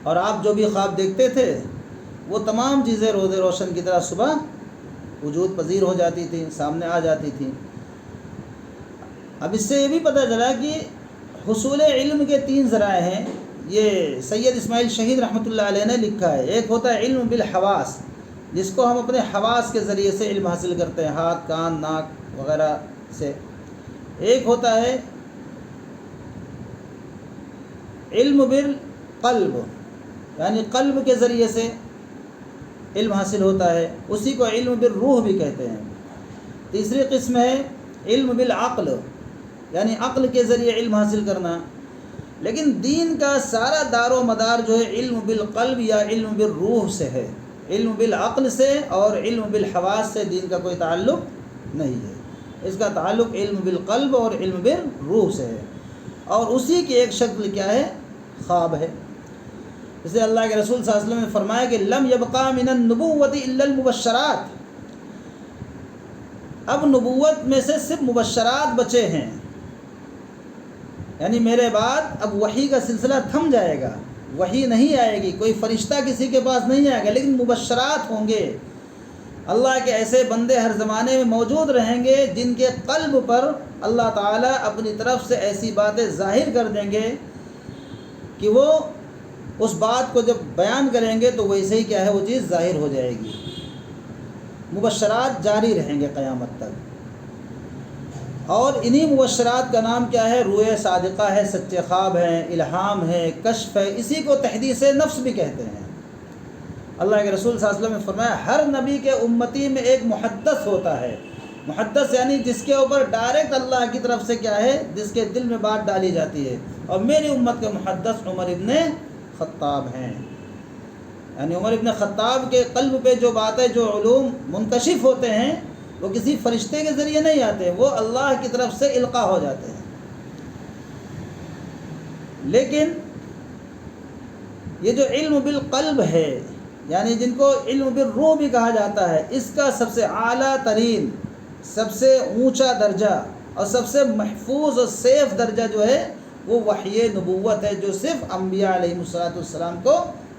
اور آپ جو بھی خواب دیکھتے تھے وہ تمام چیزیں روز روشن کی طرح صبح وجود پذیر ہو جاتی تھی، سامنے آ جاتی تھی. اب اس سے یہ بھی پتہ چلا کہ حصول علم کے 3 ذرائع ہیں. یہ سید اسماعیل شہید رحمۃ اللہ علیہ نے لکھا ہے. ایک ہوتا ہے علم بالحواس، جس کو ہم اپنے حواس کے ذریعے سے علم حاصل کرتے ہیں، ہاتھ، کان، ناک وغیرہ سے. ایک ہوتا ہے علم بالقلب، یعنی قلب کے ذریعے سے علم حاصل ہوتا ہے، اسی کو علم بالروح بھی کہتے ہیں۔ تیسری قسم ہے علم بالعقل، یعنی عقل کے ذریعے علم حاصل کرنا۔ لیکن دین کا سارا دار و مدار جو ہے علم بالقلب یا علم بالروح سے ہے، علم بالعقل سے اور علم بالحواس سے دین کا کوئی تعلق نہیں ہے، اس کا تعلق علم بالقلب اور علم بالروح سے ہے، اور اسی کی ایک شکل کیا ہے؟ خواب ہے۔ اس لیے اللہ کے رسول صلی اللہ علیہ وسلم نے فرمایا کہ لم یبقى من النبوۃ الا المبشرات، اب نبوت میں سے صرف مبشرات بچے ہیں، یعنی میرے بعد اب وحی کا سلسلہ تھم جائے گا، وحی نہیں آئے گی، کوئی فرشتہ کسی کے پاس نہیں آئے گا، لیکن مبشرات ہوں گے۔ اللہ کے ایسے بندے ہر زمانے میں موجود رہیں گے جن کے قلب پر اللہ تعالیٰ اپنی طرف سے ایسی باتیں ظاہر کر دیں گے کہ وہ اس بات کو جب بیان کریں گے تو ویسے ہی کیا ہے وہ چیز ظاہر ہو جائے گی۔ مبشرات جاری رہیں گے قیامت تک، اور انہی مبشرات کا نام کیا ہے؟ روئے صادقہ ہے، سچے خواب ہیں، الہام ہے، کشف ہے، اسی کو تحدیث نفس بھی کہتے ہیں۔ اللہ کے رسول صلی اللہ علیہ وسلم نے فرمایا ہر نبی کے امتی میں ایک محدث ہوتا ہے، محدث یعنی جس کے اوپر ڈائریکٹ اللہ کی طرف سے کیا ہے، جس کے دل میں بات ڈالی جاتی ہے، اور میری امت کے محدث عمر ابن خطاب ہیں، یعنی عمر ابن خطاب کے قلب پہ جو باتیں، جو علوم منکشف ہوتے ہیں وہ کسی فرشتے کے ذریعے نہیں آتے، وہ اللہ کی طرف سے القاء ہو جاتے ہیں۔ لیکن یہ جو علم بالقلب ہے، یعنی جن کو علم بالروح بھی کہا جاتا ہے، اس کا سب سے اعلیٰ ترین، سب سے اونچا درجہ اور سب سے محفوظ اور سیف درجہ جو ہے وہ وحی نبوت ہے، جو صرف انبیاء علیہ السلام کو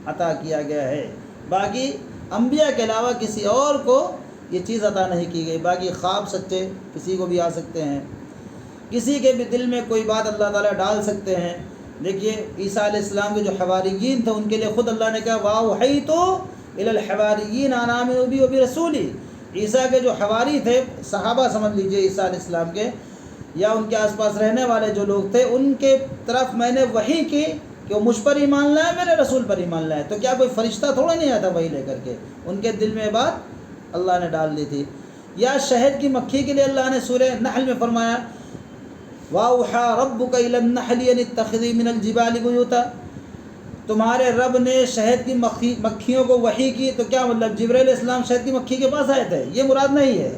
عطا کیا گیا ہے۔ باقی انبیاء کے علاوہ کسی اور کو یہ چیز عطا نہیں کی گئی۔ باقی خواب سچے کسی کو بھی آ سکتے ہیں، کسی کے بھی دل میں کوئی بات اللہ تعالیٰ ڈال سکتے ہیں۔ دیکھیے عیسیٰ علیہ السلام کے جو حواریین تھے ان کے لیے خود اللہ نے کہا وَأَوْحَيْتُ إِلَى الْحَوَارِيِّينَ أَنْ آمِنُوا بِي وَبِرَسُولِي، عیسیٰ کے جو حواری تھے، صحابہ سمجھ لیجئے عیسیٰ علیہ السلام کے، یا ان کے آس پاس رہنے والے جو لوگ تھے، ان کے طرف میں نے وحی کی کہ وہ مجھ پر ایمان لائے، میرے رسول پر ایمان لائے۔ تو کیا کوئی فرشتہ تھوڑا نہیں آتا وحی لے کر کے؟ ان کے دل میں بات اللہ نے ڈال دی تھی۔ یا شہد کی مکھی کے لیے اللہ نے سورہ نحل میں فرمایا وَأَوْحَىٰ رَبُّكَ إِلَى النَّحْلِ أَنِ اتَّخِذِي مِنَ الْجِبَالِ بُيُوتًا، تمہارے رب نے شہد کی مکھیوں کو وحی کی، تو کیا مطلب جبرائیل علیہ السلام شہد کی مکھی کے پاس آئے تھے؟ یہ مراد نہیں ہے۔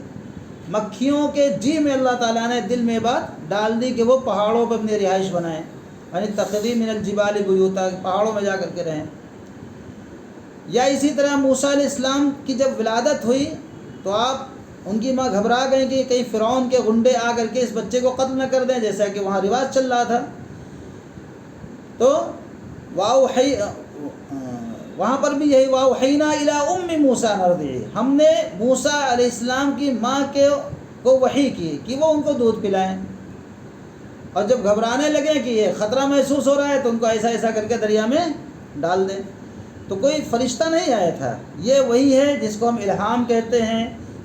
مکھیوں کے جی میں اللہ تعالیٰ نے دل میں بات ڈال دی کہ وہ پہاڑوں پہ اپنی رہائش بنائیں، یعنی اتَّخِذِي مِنَ الْجِبَالِ بُيُوتًا، پہاڑوں میں جا کر کے رہیں۔ یا اسی طرح موسیٰ علیہ السلام کی جب ولادت ہوئی تو آپ ان کی ماں گھبرا گئیں کہ کہیں فرعون کے غنڈے آ کر کے اس بچے کو قتل نہ کر دیں، جیسا کہ وہاں رواج چل رہا تھا۔ تو وہاں پر بھی یہی وَأَوْحَيْنَا إِلَىٰ أُمِّ مُوسَىٰ أَنْ أَرْضِعِهِ، ہم نے موسیٰ علیہ السلام کی ماں کو وحی کی کہ وہ ان کو دودھ پلائیں، اور جب گھبرانے لگے کہ یہ خطرہ محسوس ہو رہا ہے تو ان کو ایسا ایسا کر کے دریا میں ڈال دیں۔ تو کوئی فرشتہ نہیں آیا تھا، یہ وہی ہے جس کو ہم الہام کہتے ہیں،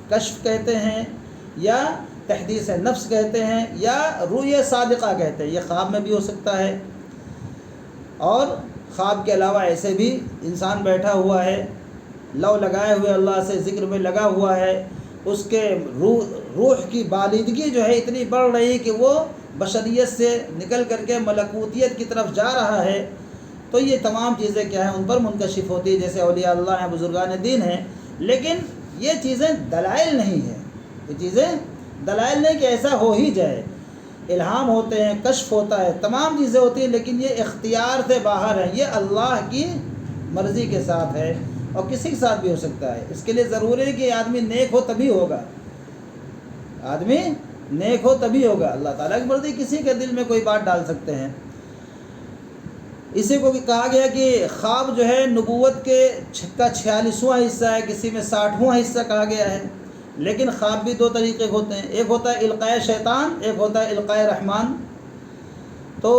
کشف کہتے ہیں، یا تحدیث نفس کہتے ہیں، یا روئے صادقہ کہتے ہیں۔ یہ خواب میں بھی ہو سکتا ہے، اور خواب کے علاوہ ایسے بھی انسان بیٹھا ہوا ہے، لو لگائے ہوئے اللہ سے ذکر میں لگا ہوا ہے، اس کے روح کی بالیدگی جو ہے اتنی بڑھ رہی کہ وہ بشریت سے نکل کر کے ملکوتیت کی طرف جا رہا ہے، تو یہ تمام چیزیں کیا ہیں ان پر منکشف ہوتی ہے، جیسے اولیاء اللہ ہیں، بزرگان دین ہیں۔ لیکن یہ چیزیں دلائل نہیں ہیں، یہ چیزیں دلائل نہیں کہ ایسا ہو ہی جائے۔ الہام ہوتے ہیں، کشف ہوتا ہے، تمام چیزیں ہوتی ہیں، لیکن یہ اختیار سے باہر ہے، یہ اللہ کی مرضی کے ساتھ ہے، اور کسی کے ساتھ بھی ہو سکتا ہے۔ اس کے لیے ضروری ہے کہ آدمی نیک ہو تبھی ہوگا، آدمی نیک ہو تبھی ہوگا۔ اللہ تعالیٰ کی مرضی کسی کے دل میں کوئی بات ڈال سکتے ہیں۔ اسی کو بھی کہا گیا کہ خواب جو ہے نبوت کا 46واں حصہ ہے، کسی میں 60واں حصہ کہا گیا ہے۔ لیکن خواب بھی دو طریقے ہوتے ہیں، ایک ہوتا ہے القاء شیطان، ایک ہوتا ہے القاء رحمان۔ تو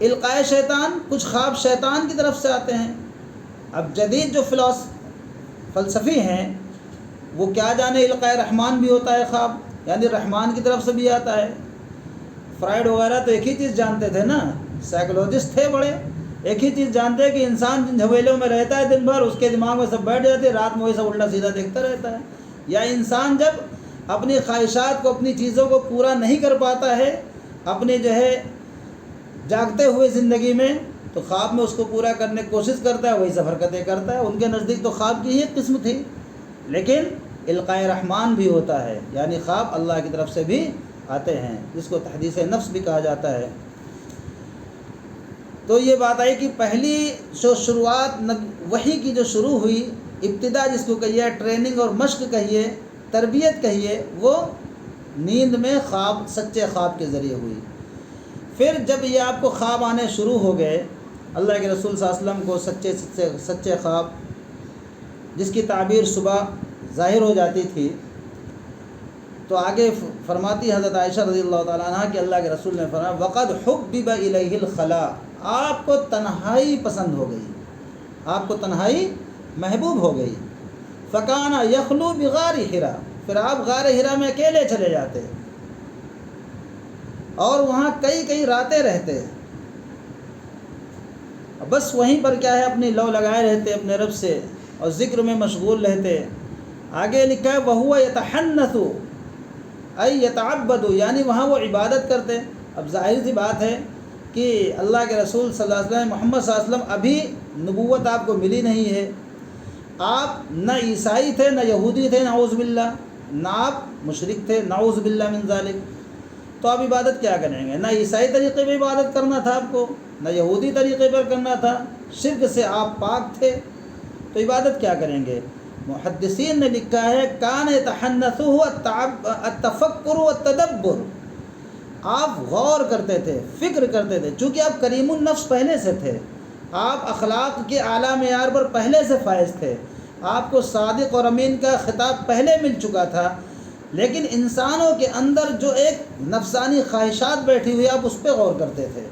القاء شیطان، کچھ خواب شیطان کی طرف سے آتے ہیں۔ اب جدید جو فلسفی ہیں وہ کیا جانے القاء رحمان بھی ہوتا ہے خواب، یعنی رحمان کی طرف سے بھی آتا ہے۔ فرائڈ وغیرہ تو ایک ہی چیز جانتے تھے نا، سائیکولوجسٹ تھے بڑے، ایک ہی چیز جانتے کہ انسان جن جھویلوں میں رہتا ہے دن بھر اس کے دماغ میں سب بیٹھ جاتے ہیں، رات میں وہی سب الٹا سیدھا دیکھتا رہتا ہے. یا انسان جب اپنی خواہشات کو، اپنی چیزوں کو پورا نہیں کر پاتا ہے اپنی جو ہے جاگتے ہوئے زندگی میں، تو خواب میں اس کو پورا کرنے کی کوشش کرتا ہے، وہی سب حرکتیں کرتا ہے. ان کے نزدیک تو خواب کی ہی ایک قسم تھی. لیکن القاء رحمان بھی ہوتا ہے، یعنی خواب اللہ کی طرف سے بھی آتے ہیں، جس کو تحدیث نفس بھی کہا جاتا ہے. تو یہ بات آئی کہ پہلی جو شروعات وحی کی جو شروع ہوئی، ابتدا جس کو کہیے، ٹریننگ اور مشق کہیے، تربیت کہیے، وہ نیند میں خواب، سچے خواب کے ذریعے ہوئی. پھر جب یہ آپ کو خواب آنے شروع ہو گئے، اللہ کے رسول صلی اللہ علیہ وسلم کو سچے خواب، جس کی تعبیر صبح ظاہر ہو جاتی تھی، تو آگے فرماتی حضرت عائشہ رضی اللہ تعالیٰ عنہ کہ اللہ کے رسول نے فرمایا وقد حبب الیہ الخلاء، آپ کو تنہائی پسند ہو گئی، آپ کو تنہائی محبوب ہو گئی. فکان یخلو بغار حرا، پھر آپ غار حرا میں اکیلے چلے جاتے اور وہاں کئی راتیں رہتے، بس وہیں پر کیا ہے اپنی لو لگائے رہتے اپنے رب سے اور ذکر میں مشغول رہتے. آگے لکھا ہے وَهُوَ يَتَحَنَّثُ أي يَتَعَبَّدُ، یعنی وہاں وہ عبادت کرتے. اب ظاہر سی بات ہے کہ اللہ کے رسول صلی اللہ علیہ وسلم، محمد صلی اللہ علیہ وسلم، ابھی نبوت آپ کو ملی نہیں ہے. آپ نہ عیسائی تھے، نہ یہودی تھے، نعوذ باللہ، نہ آپ مشرک تھے، نعوذ باللہ من ذالک. تو آپ عبادت کیا کریں گے؟ نہ عیسائی طریقے پہ عبادت کرنا تھا آپ کو، نہ یہودی طریقے پر کرنا تھا، شرک سے آپ پاک تھے، تو عبادت کیا کریں گے؟ محدثین نے لکھا ہے کان یتحنثہ التفکر والتدبر، آپ غور کرتے تھے، فکر کرتے تھے. چونکہ آپ کریم النفس پہلے سے تھے، آپ اخلاق کے اعلیٰ معیار پر پہلے سے فائز تھے، آپ کو صادق اور امین کا خطاب پہلے مل چکا تھا. لیکن انسانوں کے اندر جو ایک نفسانی خواہشات بیٹھی ہوئی، آپ اس پہ غور کرتے تھے.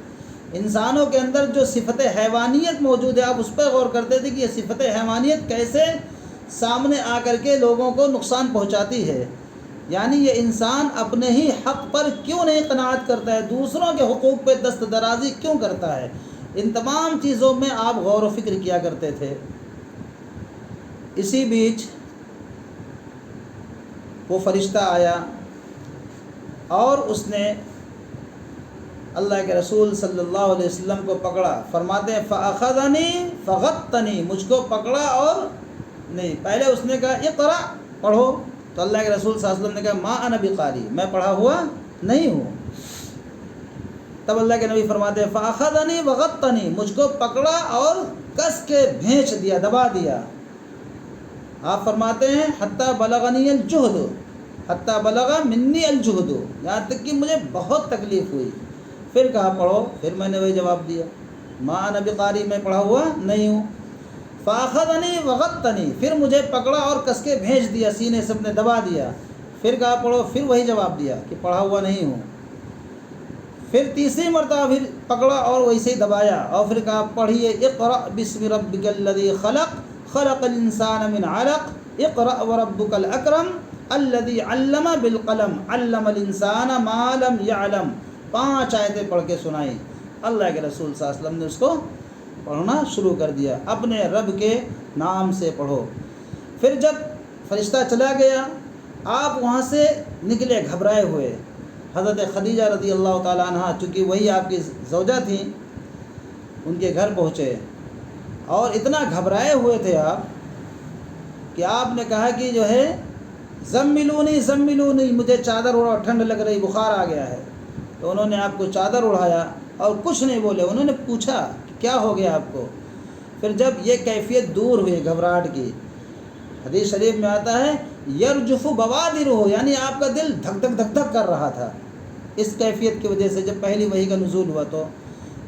انسانوں کے اندر جو صفت حیوانیت موجود ہے، آپ اس پہ غور کرتے تھے کہ یہ صفت حیوانیت کیسے سامنے آ کر کے لوگوں کو نقصان پہنچاتی ہے. یعنی یہ انسان اپنے ہی حق پر کیوں نہیں قناعت کرتا ہے، دوسروں کے حقوق پہ دست درازی کیوں کرتا ہے. ان تمام چیزوں میں آپ غور و فکر کیا کرتے تھے. اسی بیچ وہ فرشتہ آیا اور اس نے اللہ کے رسول صلی اللہ علیہ وسلم کو پکڑا. فرماتے ہیں فَأَخَذَنِي فَغَطَّنِي، مجھ کو پکڑا اور نہیں، پہلے اس نے کہا اقرأ، پڑھو، تو اللہ کے رسول صلی اللہ علیہ وسلم نے کہا ما انا بقاری، میں پڑھا ہوا نہیں ہوں. تب اللہ کے نبی فرماتے ہیں فَأَخَذَنِي وَغَطَّنِي، مجھ کو پکڑا اور کس کے بھینچ دیا، دبا دیا. آپ فرماتے ہیں حتیٰ بلغنی الجہد، حتیٰ بلغ منی الجہد، یہاں تک کہ مجھے بہت تکلیف ہوئی. پھر کہا پڑھو، پھر میں نے وہی جواب دیا ما انا بقاری، میں پڑھا ہوا نہیں ہوں. فاخذنی وغطنی، پھر مجھے پکڑا اور کس کے بھیج دیا، سینے سے اپنے دبا دیا. پھر کہا پڑھو، پھر وہی جواب دیا کہ پڑھا ہوا نہیں ہوں. پھر تیسری مرتبہ پھر پکڑا اور ویسے ہی دبایا اور پھر کہا پڑھیے اقرأ بسم ربک الذی خلق خلق الانسان من علق اقرأ وربک الاکرم الذی علم بالقلم علم الانسان ما لم یعلم. 5 آیتیں پڑھ کے سنائی. اللہ کے رسول صلی اللہ علیہ وسلم نے اس کو پڑھنا شروع کر دیا، اپنے رب کے نام سے پڑھو. پھر جب فرشتہ چلا گیا، آپ وہاں سے نکلے گھبرائے ہوئے. حضرت خدیجہ رضی اللہ تعالیٰ عنہ، چونکہ وہی آپ کی زوجہ تھیں، ان کے گھر پہنچے اور اتنا گھبرائے ہوئے تھے آپ کہ آپ نے کہا کہ جو ہے زملونی زملونی، مجھے چادر اڑاؤ، ٹھنڈ لگ رہی، بخار آ گیا ہے. تو انہوں نے آپ کو چادر اڑایا اور کچھ نہیں بولے. انہوں نے پوچھا کہ کیا ہو گیا آپ کو. پھر جب یہ کیفیت دور ہوئی گھبراہٹ کی، حدیث شریف میں آتا ہے یرجف بوادرہ، یعنی آپ کا دل دھک دھک دھک دھک کر رہا تھا اس کیفیت کی وجہ سے جب پہلی وحی کا نزول ہوا. تو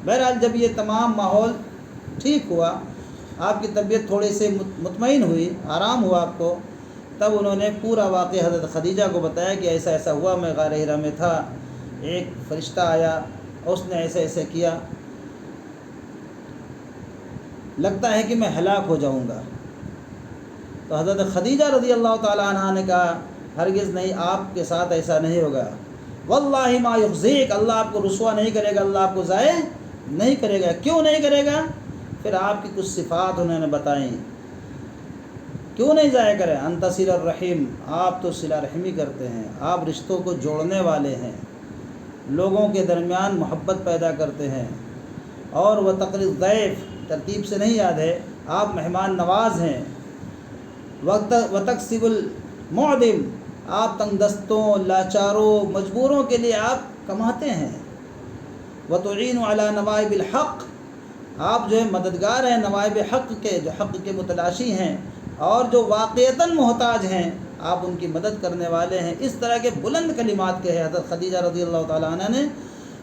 بہرحال جب یہ تمام ماحول ٹھیک ہوا، آپ کی طبیعت تھوڑی سی مطمئن ہوئی، آرام ہوا آپ کو، تب انہوں نے پورا واقعہ حضرت خدیجہ کو بتایا کہ ایسا ایسا ہوا، میں غار حرا میں تھا، ایک فرشتہ آیا، اس نے ایسے ایسے کیا، لگتا ہے کہ میں ہلاک ہو جاؤں گا. تو حضرت خدیجہ رضی اللہ تعالیٰ عنہ نے کہا ہرگز نہیں، آپ کے ساتھ ایسا نہیں ہوگا. واللہ ما یخزیک، اللہ آپ کو رسوا نہیں کرے گا، اللہ آپ کو ضائع نہیں کرے گا۔ کیوں نہیں کرے گا؟ پھر آپ کی کچھ صفات انہوں نے بتائیں، کیوں نہیں ضائع کرے؟ انت صل الرحیم، آپ تو صلہ رحمی کرتے ہیں، آپ رشتوں کو جوڑنے والے ہیں، لوگوں کے درمیان محبت پیدا کرتے ہیں، اور وہ تقری الضیف، ترتیب سے نہیں یاد ہے، آپ مہمان نواز ہیں، وتکسب المعدم، آپ تنگ دستوں، لاچاروں، مجبوروں کے لیے آپ کماتے ہیں، وتعین علی نوائب الحق، آپ جو ہے مددگار ہیں نوائب حق کے، جو حق کے متلاشی ہیں اور جو واقعتاً محتاج ہیں، آپ ان کی مدد کرنے والے ہیں۔ اس طرح کے بلند کلمات کے ہیں حضرت خدیجہ رضی اللہ تعالیٰ عنہ نے،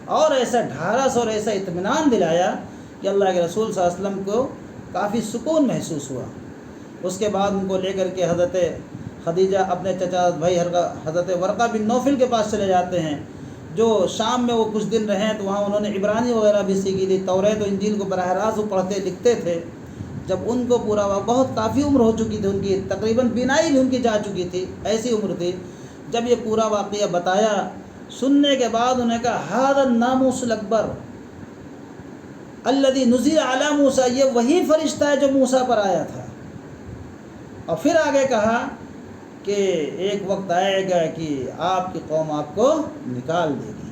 اور ایسا ڈھارس اور ایسا اطمینان دلایا کہ اللہ کے رسول صلی اللہ علیہ وسلم کو کافی سکون محسوس ہوا۔ اس کے بعد ان کو لے کر کے حضرت خدیجہ اپنے چچا بھائی حضرت ورقہ بن نوفل کے پاس چلے جاتے ہیں، جو شام میں وہ کچھ دن رہیں تو وہاں انہوں نے عبرانی وغیرہ بھی سیکھی تھی، توریت و انجیل کو براہ راست وہ پڑھتے لکھتے تھے۔ جب ان کو پورا بہت کافی عمر ہو چکی تھی ان کی، تقریباً بینائی بھی ان کی جا چکی تھی، ایسی عمر تھی، جب یہ پورا واقعہ بتایا، سننے کے بعد انہوں نے کہا ھذا الناموس الاکبر الذی نزل علی موسیٰ، یہ وہی فرشتہ ہے جو موسیٰ پر آیا تھا۔ اور پھر آگے کہا کہ ایک وقت آئے گا کہ آپ کی قوم آپ کو نکال دے گی،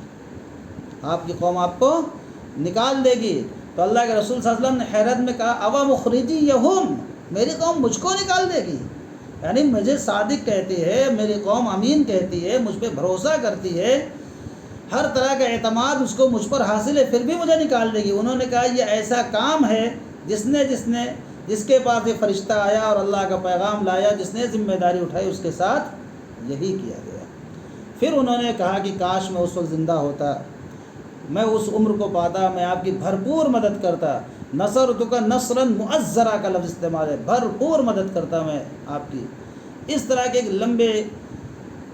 آپ کی قوم آپ کو نکال دے گی۔ تو اللہ کے رسول صلی اللہ علیہ وسلم نے حیرت میں کہا اوا مخرجیہم، میری قوم مجھ کو نکال دے گی؟ یعنی مجھے صادق کہتی ہے، میری قوم امین کہتی ہے، مجھ پہ بھروسہ کرتی ہے، ہر طرح کا اعتماد اس کو مجھ پر حاصل ہے، پھر بھی مجھے نکال دے گی؟ انہوں نے کہا یہ ایسا کام ہے جس کے پاس یہ فرشتہ آیا اور اللہ کا پیغام لایا، جس نے ذمہ داری اٹھائی، اس کے ساتھ یہی کیا گیا۔ پھر انہوں نے کہا کہ کاش میں اس وقت زندہ ہوتا، میں اس عمر کو پاتا، میں آپ کی بھرپور مدد کرتا۔ نصرتک نصرا مؤزرا کا لفظ استعمال ہے، بھرپور مدد کرتا میں آپ کی۔ اس طرح کے ایک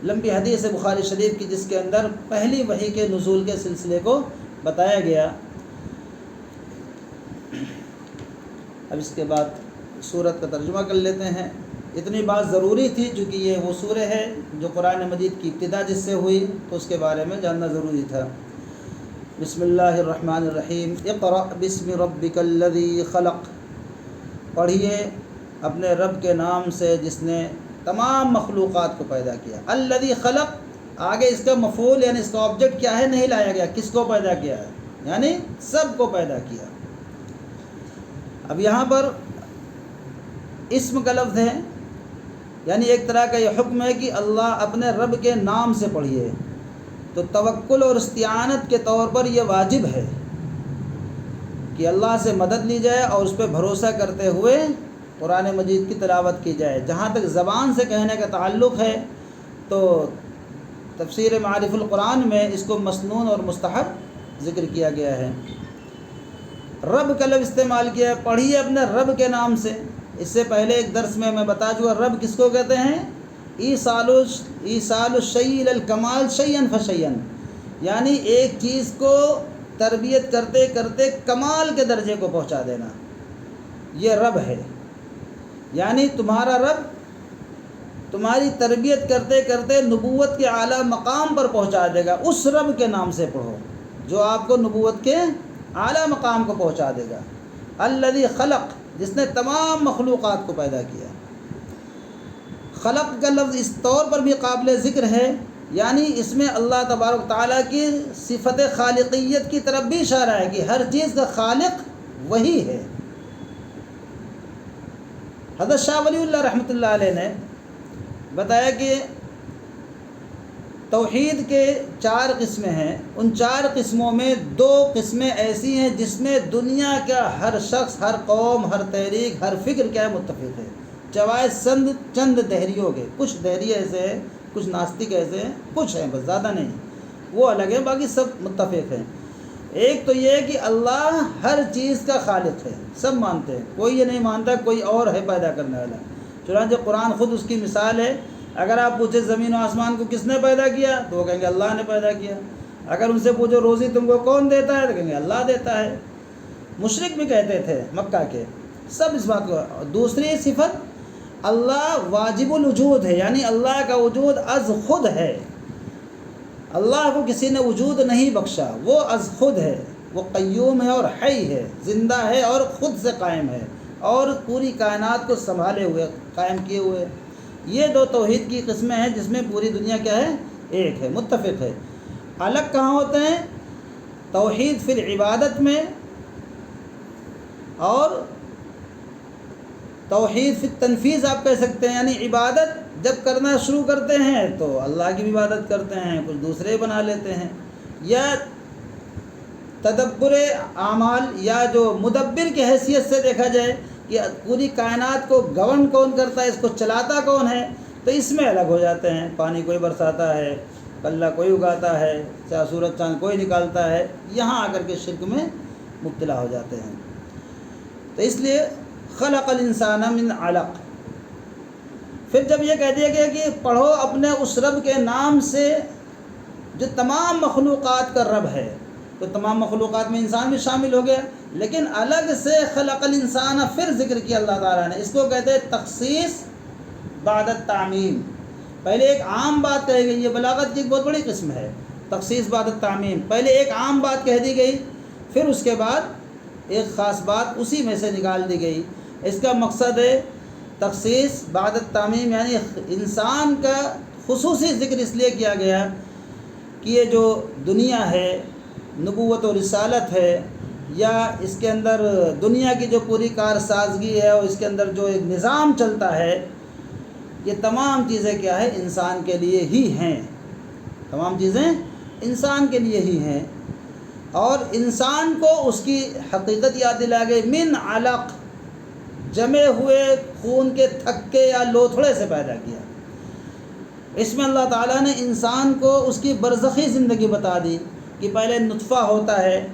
لمبی حدیث ہے بخاری شریف کی، جس کے اندر پہلی وحی کے نزول کے سلسلے کو بتایا گیا۔ اب اس کے بعد سورت کا ترجمہ کر لیتے ہیں۔ اتنی بات ضروری تھی چونکہ یہ وہ سورہ ہے جو قرآن مجید کی ابتدا جس سے ہوئی، تو اس کے بارے میں جاننا ضروری تھا۔ بسم اللہ الرحمن الرحیم، اقرأ بسم ربک الذی خلق، پڑھیے اپنے رب کے نام سے جس نے تمام مخلوقات کو پیدا کیا۔ الذی خلق، آگے اس کا مفعول یعنی اس کا آبجیکٹ کیا ہے نہیں لایا گیا، کس کو پیدا کیا ہے؟ یعنی سب کو پیدا کیا۔ اب یہاں پر اسم کا لفظ ہے، یعنی ایک طرح کا یہ حکم ہے کہ اللہ اپنے رب کے نام سے پڑھیے، تو توکل اور استعانت کے طور پر یہ واجب ہے کہ اللہ سے مدد لی جائے اور اس پہ بھروسہ کرتے ہوئے قرآن مجید کی تلاوت کی جائے۔ جہاں تک زبان سے کہنے کا تعلق ہے تو تفسیر معارف القرآن میں اس کو مسنون اور مستحب ذکر کیا گیا ہے۔ رب کا لفظ استعمال کیا ہے، پڑھیے اپنے رب کے نام سے۔ اس سے پہلے ایک درس میں بتا چکا رب کس کو کہتے ہیں؟ ایصال الشیء الی الکمال شیئا فشیئا، یعنی ایک چیز کو تربیت کرتے کرتے کمال کے درجے کو پہنچا دینا، یہ رب ہے۔ یعنی تمہارا رب تمہاری تربیت کرتے کرتے نبوت کے اعلیٰ مقام پر پہنچا دے گا، اس رب کے نام سے پڑھو جو آپ کو نبوت کے اعلیٰ مقام کو پہنچا دے گا۔ الذی خلق، جس نے تمام مخلوقات کو پیدا کیا۔ خلق کا لفظ اس طور پر بھی قابل ذکر ہے، یعنی اس میں اللہ تبارک تعالیٰ کی صفت خالقیت کی طرف بھی اشارہ ہے کہ ہر چیز کا خالق وہی ہے۔ حضرت شاہ ولی اللہ رحمۃ اللہ علیہ نے بتایا کہ توحید کے 4 قسمیں ہیں، ان 4 قسموں میں 2 قسمیں ایسی ہیں جس میں دنیا کا ہر شخص، ہر قوم، ہر تحریک، ہر فکر کیا متفق ہے، چوائے چند دہریوں کے، کچھ دہری ایسے ہیں، کچھ ناستک ایسے ہیں، کچھ ہیں بس زیادہ نہیں، وہ الگ ہیں، باقی سب متفق ہیں۔ ایک تو یہ ہے کہ اللہ ہر چیز کا خالق ہے، سب مانتے ہیں، کوئی یہ نہیں مانتا کوئی اور ہے پیدا کرنے والا۔ چنانچہ قرآن خود اس کی مثال ہے۔ اگر آپ پوچھیں زمین و آسمان کو کس نے پیدا کیا تو وہ کہیں گے اللہ نے پیدا کیا۔ اگر ان سے پوچھو روزی تم کو کون دیتا ہے تو کہیں گے اللہ دیتا ہے۔ مشرک بھی کہتے تھے مکہ کے، سب اس بات کو۔ دوسری صفت، اللہ واجب الوجود ہے، یعنی اللہ کا وجود از خود ہے، اللہ کو کسی نے وجود نہیں بخشا، وہ از خود ہے۔ وہ قیوم ہے اور حی ہے، زندہ ہے اور خود سے قائم ہے اور پوری کائنات کو سنبھالے ہوئے قائم کیے ہوئے۔ یہ دو توحید کی قسمیں ہیں جس میں پوری دنیا کیا ہے؟ ایک ہے، متفق ہے۔ الگ کہاں ہوتے ہیں؟ توحید فی العبادت میں اور توحید فی التنفیذ آپ کہہ سکتے ہیں، یعنی عبادت جب کرنا شروع کرتے ہیں تو اللہ کی بھی عبادت کرتے ہیں، کچھ دوسرے بنا لیتے ہیں، یا تدبر اعمال یا جو مدبر کی حیثیت سے دیکھا جائے کہ پوری کائنات کو گورن کون کرتا ہے، اس کو چلاتا کون ہے، تو اس میں الگ ہو جاتے ہیں۔ پانی کوئی برساتا ہے، کلہ کوئی اگاتا ہے، چاہے سورج چاند کوئی نکالتا ہے، یہاں آ کر کے شرک میں مبتلا ہو جاتے ہیں۔ تو اس لیے خلق الانسان من علق، پھر جب یہ کہہ دیا گیا کہ پڑھو اپنے اس رب کے نام سے جو تمام مخلوقات کا رب ہے، تو تمام مخلوقات میں انسان بھی شامل ہو گیا، لیکن الگ سے خلق الانسان پھر ذکر کیا اللہ تعالیٰ نے۔ اس کو کہتے ہیں تخصیص بعد التعمیم۔ پہلے ایک عام بات کہی گئی، یہ بلاغت کی ایک بہت بڑی قسم ہے، تخصیص بعد التعمیم۔ پہلے ایک عام بات کہہ دی گئی، پھر اس کے بعد ایک خاص بات اسی میں سے نکال دی گئی۔ اس کا مقصد ہے تخصیص بعد التعمیم، یعنی انسان کا خصوصی ذکر اس لیے کیا گیا کہ یہ جو دنیا ہے، نبوت و رسالت ہے، یا اس کے اندر دنیا کی جو پوری کارسازگی ہے اور اس کے اندر جو ایک نظام چلتا ہے، یہ تمام چیزیں کیا ہے؟ انسان کے لیے ہی ہیں، تمام چیزیں انسان کے لیے ہی ہیں۔ اور انسان کو اس کی حقیقت یاد دلا گئی، من علق، جمے ہوئے خون کے تھکے یا لوتھڑے سے پیدا کیا۔ اس میں اللہ تعالیٰ نے انسان کو اس کی برزخی زندگی بتا دی کہ پہلے نطفہ ہوتا ہے،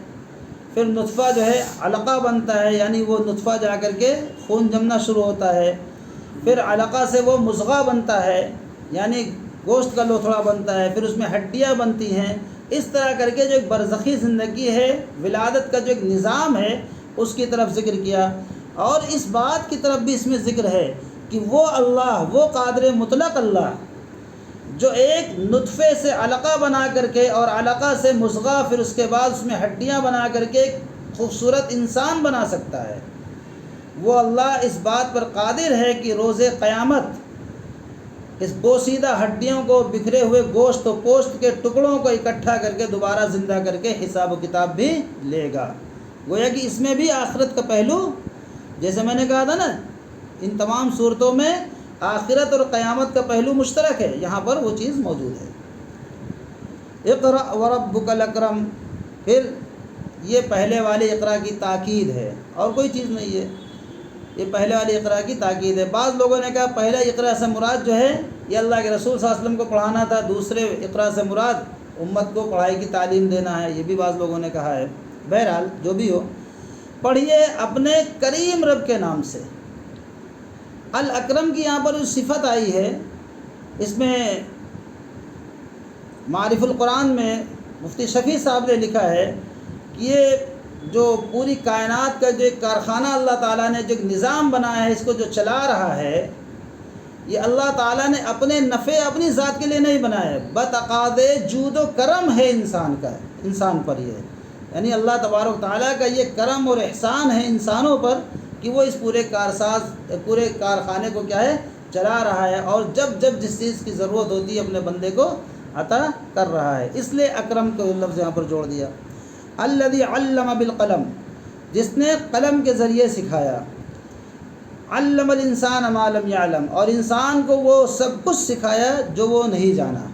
پھر نطفہ جو ہے علقہ بنتا ہے، یعنی وہ نطفہ جا کر کے خون جمنا شروع ہوتا ہے، پھر علقہ سے وہ مضغہ بنتا ہے، یعنی گوشت کا لوتھڑا بنتا ہے، پھر اس میں ہڈیاں بنتی ہیں۔ اس طرح کر کے جو ایک برزخی زندگی ہے، ولادت کا جو ایک نظام ہے، اس کی طرف ذکر کیا۔ اور اس بات کی طرف بھی اس میں ذکر ہے کہ وہ اللہ، وہ قادر مطلق اللہ جو ایک نطفے سے علقہ بنا کر کے اور علقہ سے مضغہ، پھر اس کے بعد اس میں ہڈیاں بنا کر کے ایک خوبصورت انسان بنا سکتا ہے، وہ اللہ اس بات پر قادر ہے کہ روز قیامت اس بوسیدہ ہڈیوں کو، بکھرے ہوئے گوشت و پوشت کے ٹکڑوں کو اکٹھا کر کے دوبارہ زندہ کر کے حساب و کتاب بھی لے گا۔ گویا کہ اس میں بھی آخرت کا پہلو، جیسے میں نے کہا تھا نا، ان تمام صورتوں میں آخرت اور قیامت کا پہلو مشترک ہے، یہاں پر وہ چیز موجود ہے۔ اقرأ وربک الاکرم، پھر یہ پہلے والے اقرا کی تاکید ہے اور کوئی چیز نہیں ہے، یہ پہلے والی اقرا کی تاکید ہے۔ بعض لوگوں نے کہا پہلے اقرا سے مراد جو ہے یہ اللہ کے رسول صلی اللہ علیہ وسلم کو پڑھانا تھا، دوسرے اقرا سے مراد امت کو پڑھائی کی تعلیم دینا ہے، یہ بھی بعض لوگوں نے کہا ہے۔ بہرحال جو بھی ہو، پڑھیے اپنے کریم رب کے نام سے۔ الاکرم کی یہاں پر جو صفت آئی ہے، اس میں معارف القرآن میں مفتی شفیع صاحب نے لکھا ہے کہ یہ جو پوری کائنات کا جو ایک کارخانہ اللہ تعالیٰ نے جو ایک نظام بنایا ہے، اس کو جو چلا رہا ہے، یہ اللہ تعالیٰ نے اپنے نفع اپنی ذات کے لیے نہیں بنایا ہے، بتقاضے جود و کرم ہے انسان پر، یہ یعنی اللہ تبارک تعالیٰ کا یہ کرم اور احسان ہے انسانوں پر کہ وہ اس پورے کارخانے کو کیا ہے؟ چلا رہا ہے، اور جب جب جس چیز کی ضرورت ہوتی ہے اپنے بندے کو عطا کر رہا ہے۔ اس لیے اکرم کو لفظ یہاں پر جوڑ دیا۔ الذی علم بالقلم، جس نے قلم کے ذریعے سکھایا، علم الانسان ما لم یعلم، اور انسان کو وہ سب کچھ سکھایا جو وہ نہیں جانا۔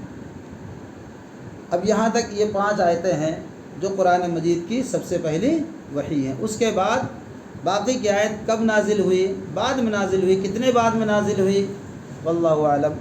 اب یہاں تک یہ 5 آیتیں ہیں جو قرآن مجید کی سب سے پہلی وحی ہیں۔ اس کے بعد باقی کی آیت کب نازل ہوئی، بعد میں نازل ہوئی، کتنے بعد میں نازل ہوئی، واللہ اعلم۔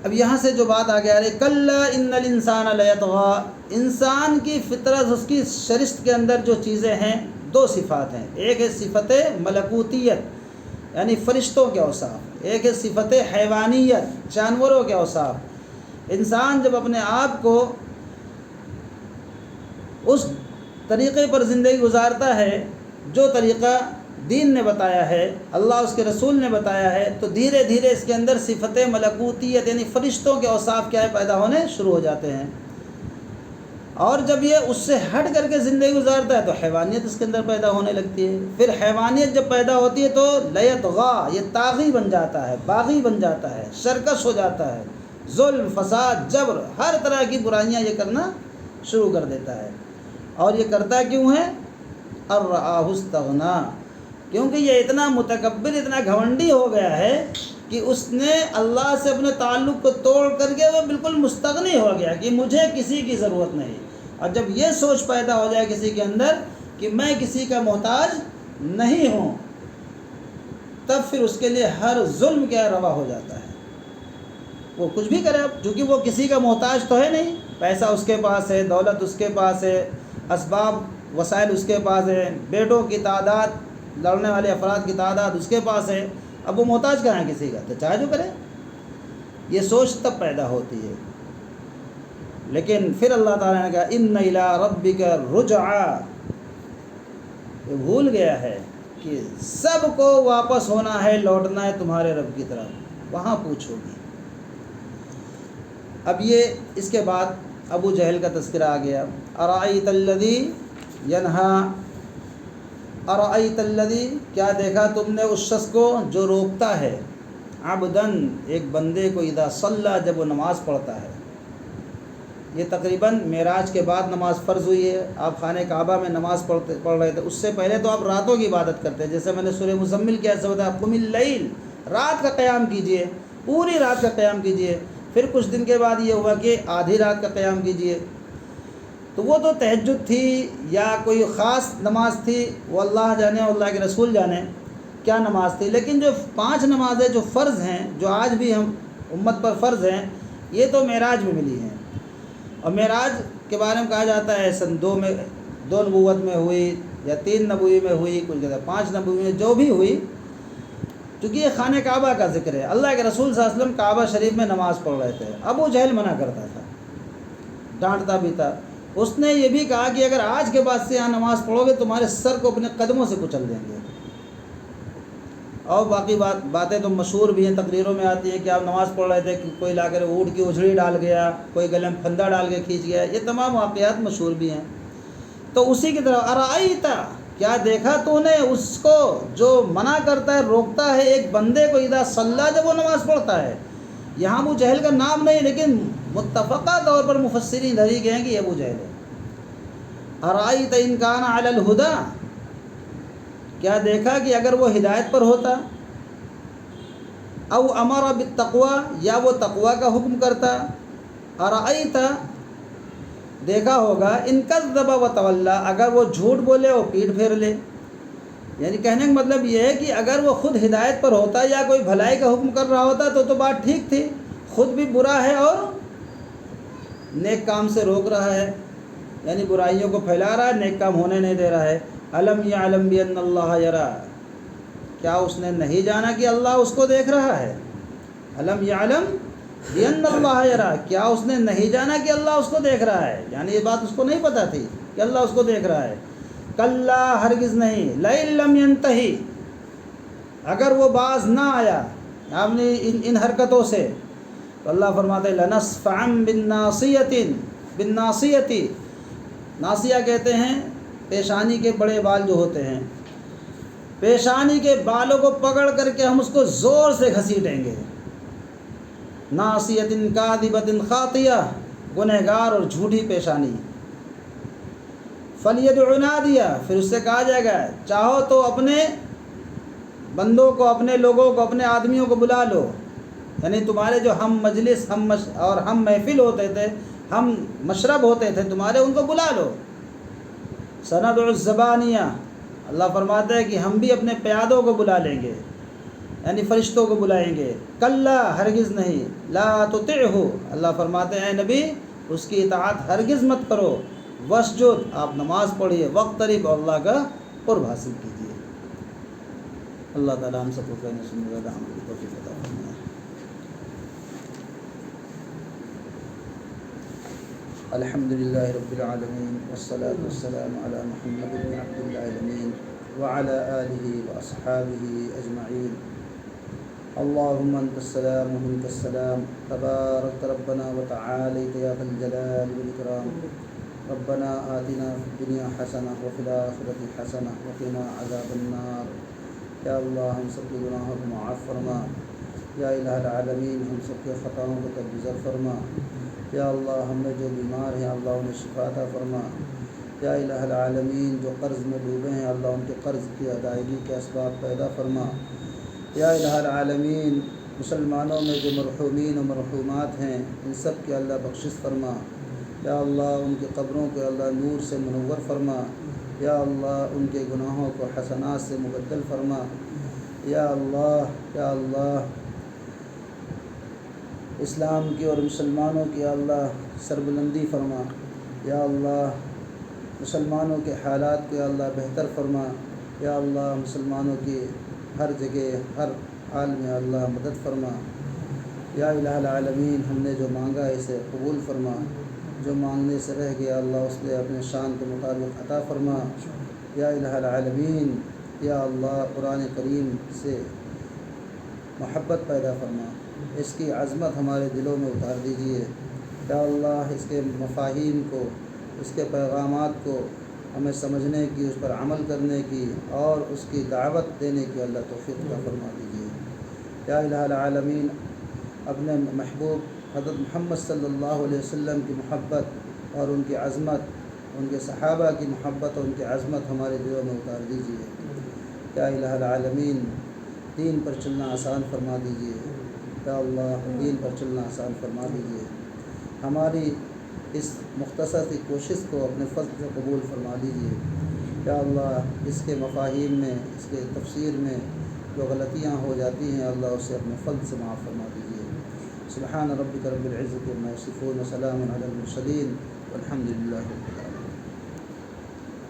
اب یہاں سے جو بات آگے آ رہی ہے، کلا ان الانسان لیطغی، انسان کی فطرت، اس کی شرشت کے اندر جو چیزیں ہیں، 2 صفات ہیں، ایک ہے صفت ملکوتیت یعنی فرشتوں کے اوصاف، ایک ہے صفت حیوانیت جانوروں کے اوصاف۔ انسان جب اپنے آپ کو اس طریقے پر زندگی گزارتا ہے جو طریقہ دین نے بتایا ہے، اللہ اس کے رسول نے بتایا ہے، تو دھیرے دھیرے اس کے اندر صفت ملکوتیت یعنی فرشتوں کے اوصاف کیا ہے؟ پیدا ہونے شروع ہو جاتے ہیں۔ اور جب یہ اس سے ہٹ کر کے زندگی گزارتا ہے تو حیوانیت اس کے اندر پیدا ہونے لگتی ہے. پھر حیوانیت جب پیدا ہوتی ہے تو لیطغا، یہ طاغی بن جاتا ہے، باغی بن جاتا ہے، سرکش ہو جاتا ہے، ظلم، فساد، جبر، ہر طرح کی برائیاں یہ کرنا شروع کر دیتا ہے. اور یہ کرتا کیوں ہے؟ الرآہ استغنا، کیونکہ یہ اتنا متکبر، اتنا گھمنڈی ہو گیا ہے کہ اس نے اللہ سے اپنے تعلق کو توڑ کر کے وہ بالکل مستغنی ہو گیا کہ مجھے کسی کی ضرورت نہیں. اور جب یہ سوچ پیدا ہو جائے کسی کے اندر کہ میں کسی کا محتاج نہیں ہوں، تب پھر اس کے لیے ہر ظلم کیا روا ہو جاتا ہے. وہ کچھ بھی کرے، اب چونکہ وہ کسی کا محتاج تو ہے نہیں، پیسہ اس کے پاس ہے، دولت اس کے پاس ہے، اسباب وسائل اس کے پاس ہے، بیٹوں کی تعداد، لڑنے والے افراد کی تعداد اس کے پاس ہے. اب وہ محتاج کہاں ہے کسی کا؟ تو چاہے جو کرے. یہ سوچ تب پیدا ہوتی ہے. لیکن پھر اللہ تعالیٰ نے کہا ان الی ربک رجعا، یہ بھول گیا ہے کہ سب کو واپس ہونا ہے، لوٹنا ہے تمہارے رب کی طرف، وہاں پوچھو گی. اب یہ اس کے بعد ابو جہل کا تذکرہ آ گیا. ارأیت الذی ینہا، ارأیت الذی، کیا دیکھا تم نے اس شخص کو جو روکتا ہے، عبدن، ایک بندے کو، اذا صلی، جب وہ نماز پڑھتا ہے. یہ تقریباً معراج کے بعد نماز فرض ہوئی ہے. آپ خانہ کعبہ میں نماز پڑھ رہے تھے، اس سے پہلے تو آپ راتوں کی عبادت کرتے ہیں. جیسے میں نے سورہ مزمل کیا ایسا بتایا، قم اللیل، رات کا قیام کیجئے، پوری رات کا قیام کیجئے. پھر کچھ دن کے بعد یہ ہوا کہ آدھی رات کا قیام کیجئے. تو وہ تو تہجد تھی یا کوئی خاص نماز تھی، وہ اللہ جانے، اللہ کے رسول جانے کیا نماز تھی. لیکن جو 5 نمازیں جو فرض ہیں، جو آج بھی ہم امت پر فرض ہیں، یہ تو معراج میں ملی ہیں. اور معراج کے بارے میں کہا جاتا ہے سن 2 میں، 2 نبوت میں ہوئی یا 3 نبوی میں ہوئی، کچھ کہتے ہیں 5 نبوی میں، جو بھی ہوئی، کیونکہ یہ خانہ کعبہ کا ذکر ہے. اللہ کے رسول صلی اللہ علیہ وسلم کعبہ شریف میں نماز پڑھ رہے تھے. ابو جہل منع کرتا تھا، ڈانٹتا بھی تھا. اس نے یہ بھی کہا کہ اگر آج کے بعد سے یہاں نماز پڑھو گے تمہارے سر کو اپنے قدموں سے کچل دیں گے. اور باقی باتیں تو مشہور بھی ہیں، تقریروں میں آتی ہیں کہ آپ نماز پڑھ رہے تھے کہ کوئی لا کر اونٹ کی اجڑی ڈال گیا، کوئی گلے میں پھندا ڈال کے کھینچ گیا. یہ تمام واقعات مشہور بھی ہیں. تو اسی کی طرح ارائیت، کیا دیکھا تو نے اس کو جو منع کرتا ہے، روکتا ہے ایک بندے کو، اذا صلی، جب وہ نماز پڑھتا ہے. یہاں ابو جہل کا نام نہیں، لیکن متفقہ طور پر مفسرین دھری گئے ہیں کہ یہ ابو جہل ہے. ارائیت ان کان علی الہدی، کیا دیکھا کہ اگر وہ ہدایت پر ہوتا، او امر بالتقوی، یا وہ تقوی کا حکم کرتا. ارائیت، دیکھا ہوگا، ان کذب وتولی، اگر وہ جھوٹ بولے اور پیٹھ پھیر لے. یعنی کہنے کا مطلب یہ ہے کہ اگر وہ خود ہدایت پر ہوتا یا کوئی بھلائی کا حکم کر رہا ہوتا تو بات ٹھیک تھی. خود بھی برا ہے اور نیک کام سے روک رہا ہے، یعنی برائیوں کو پھیلا رہا ہے، نیک کام ہونے نہیں دے رہا ہے. الم یعلم بان اللہ یری، کیا اس نے نہیں جانا کہ اللہ اس کو دیکھ رہا ہے؟ الم یعلم بان اللہ یری، کیا اس نے نہیں جانا کہ اللہ اس کو دیکھ رہا ہے؟ یعنی یہ بات اس کو نہیں پتہ تھی کہ اللہ اس کو دیکھ رہا ہے. کلا، ہرگز نہیں، لئن لم ینتہی، اگر وہ باز نہ آیا یعنی ان حرکتوں سے، تو اللہ فرماتے ہیں لنصفعا بالناصیۃ، ناصیہ کہتے ہیں پیشانی کے بڑے بال جو ہوتے ہیں، پیشانی کے بالوں کو پکڑ کر کے ہم اس کو زور سے گھسیٹیں گے. ناصیۃ کاذبۃ خاطیہ، گنہگار اور جھوٹی پیشانی. فلیدع نادیہ، پھر اس سے کہا جائے گا چاہو تو اپنے بندوں کو، اپنے لوگوں کو، اپنے آدمیوں کو بلا لو. یعنی تمہارے جو ہم مجلس، اور ہم محفل ہوتے تھے، ہم مشرب ہوتے تھے تمہارے، ان کو بلا لو. سندع الزبانیہ، اللہ فرماتا ہے کہ ہم بھی اپنے پیادوں کو بلا لیں گے، یعنی فرشتوں کو بلائیں گے. کلا، ہرگز نہیں، لا تطعہ، اللہ فرماتے ہیں اے نبی اس کی اطاعت ہرگز مت کرو. وسجد، آپ نماز پڑھیے. وقترب، اور اللہ کا قرب حاصل کیجیے. اللہ تعالیٰ ہم سب کو کہنے سننے والا عمل کی توفیق عطا فرمائے. الحمد للہ رب العالمین، والصلاة والسلام علی محمد بن عبد اللہ الامین وعلی آلہ واصحابہ اجمعین. اللہم انت السلام ومنک السلام، تبارک ربنا وتعالیت یا ذا الجلال والاکرام. ربنا آتنا فی الدنیا حسنہ وفی الآخرۃ حسنہ وقنا عذاب النار۔ یا اللہ ہم سب کے گناہوں کو معاف فرما، یا الہ العالمین ہم سب کے خطاؤں کو درگزر فرما۔ یا اللہ ہم میں جو بیمار ہیں اللہ انہیں شفا عطا فرما۔ یا الہ العالمین جو قرض میں ڈوبے ہیں اللہ ان کے قرض کی ادائیگی کے اسباب پیدا فرما۔ یا الہ العالمین مسلمانوں میں جو مرحومین و مرحومات ہیں ان سب کے اللہ بخشش فرما۔ یا اللہ ان کی قبروں کو اللہ نور سے منور فرما۔ یا اللہ ان کے گناہوں کو حسنات سے مبدل فرما۔ یا اللہ اسلام کی اور مسلمانوں کی اللہ سربلندی فرما۔ یا اللہ مسلمانوں کے حالات کو اللہ بہتر فرما۔ یا اللہ مسلمانوں کی ہر جگہ ہر حال میں اللہ مدد فرما۔ یا الہ العالمین ہم نے جو مانگا اسے قبول فرما، جو مانگنے سے رہ گیا اللہ اس نے اپنے شان کے مطابق عطا فرما۔ یا الہ العالمین یا اللہ قرآن کریم سے محبت پیدا فرما، اس کی عظمت ہمارے دلوں میں اتار دیجیے۔ یا اللہ اس کے مفاہیم کو، اس کے پیغامات کو ہمیں سمجھنے کی، اس پر عمل کرنے کی اور اس کی دعوت دینے کی اللہ توفیق عطا فرما دیجیے۔ یا الہ العالمین اپنے محبوب حضرت محمد صلی اللہ علیہ وسلم کی محبت اور ان کی عظمت، ان کے صحابہ کی محبت اور ان کی عظمت ہمارے دلوں میں اتار دیجیے۔ یا الہ العالمین دین پر چلنا آسان فرما دیجیے۔ یا اللہ دین پر چلنا آسان فرما دیجیے۔ ہماری اس مختصر سی کوشش کو اپنے فضل سے قبول فرما لیجیے۔ یا اللہ اس کے مفاہیم میں، اس کے تفسیر میں جو غلطیاں ہو جاتی ہیں اللہ اسے اپنے فضل سے معاف فرما دیجیے۔ سبحان ربک رب العزۃ عما یصفون وسلام علی المرسلین والحمد للہ رب العالمین۔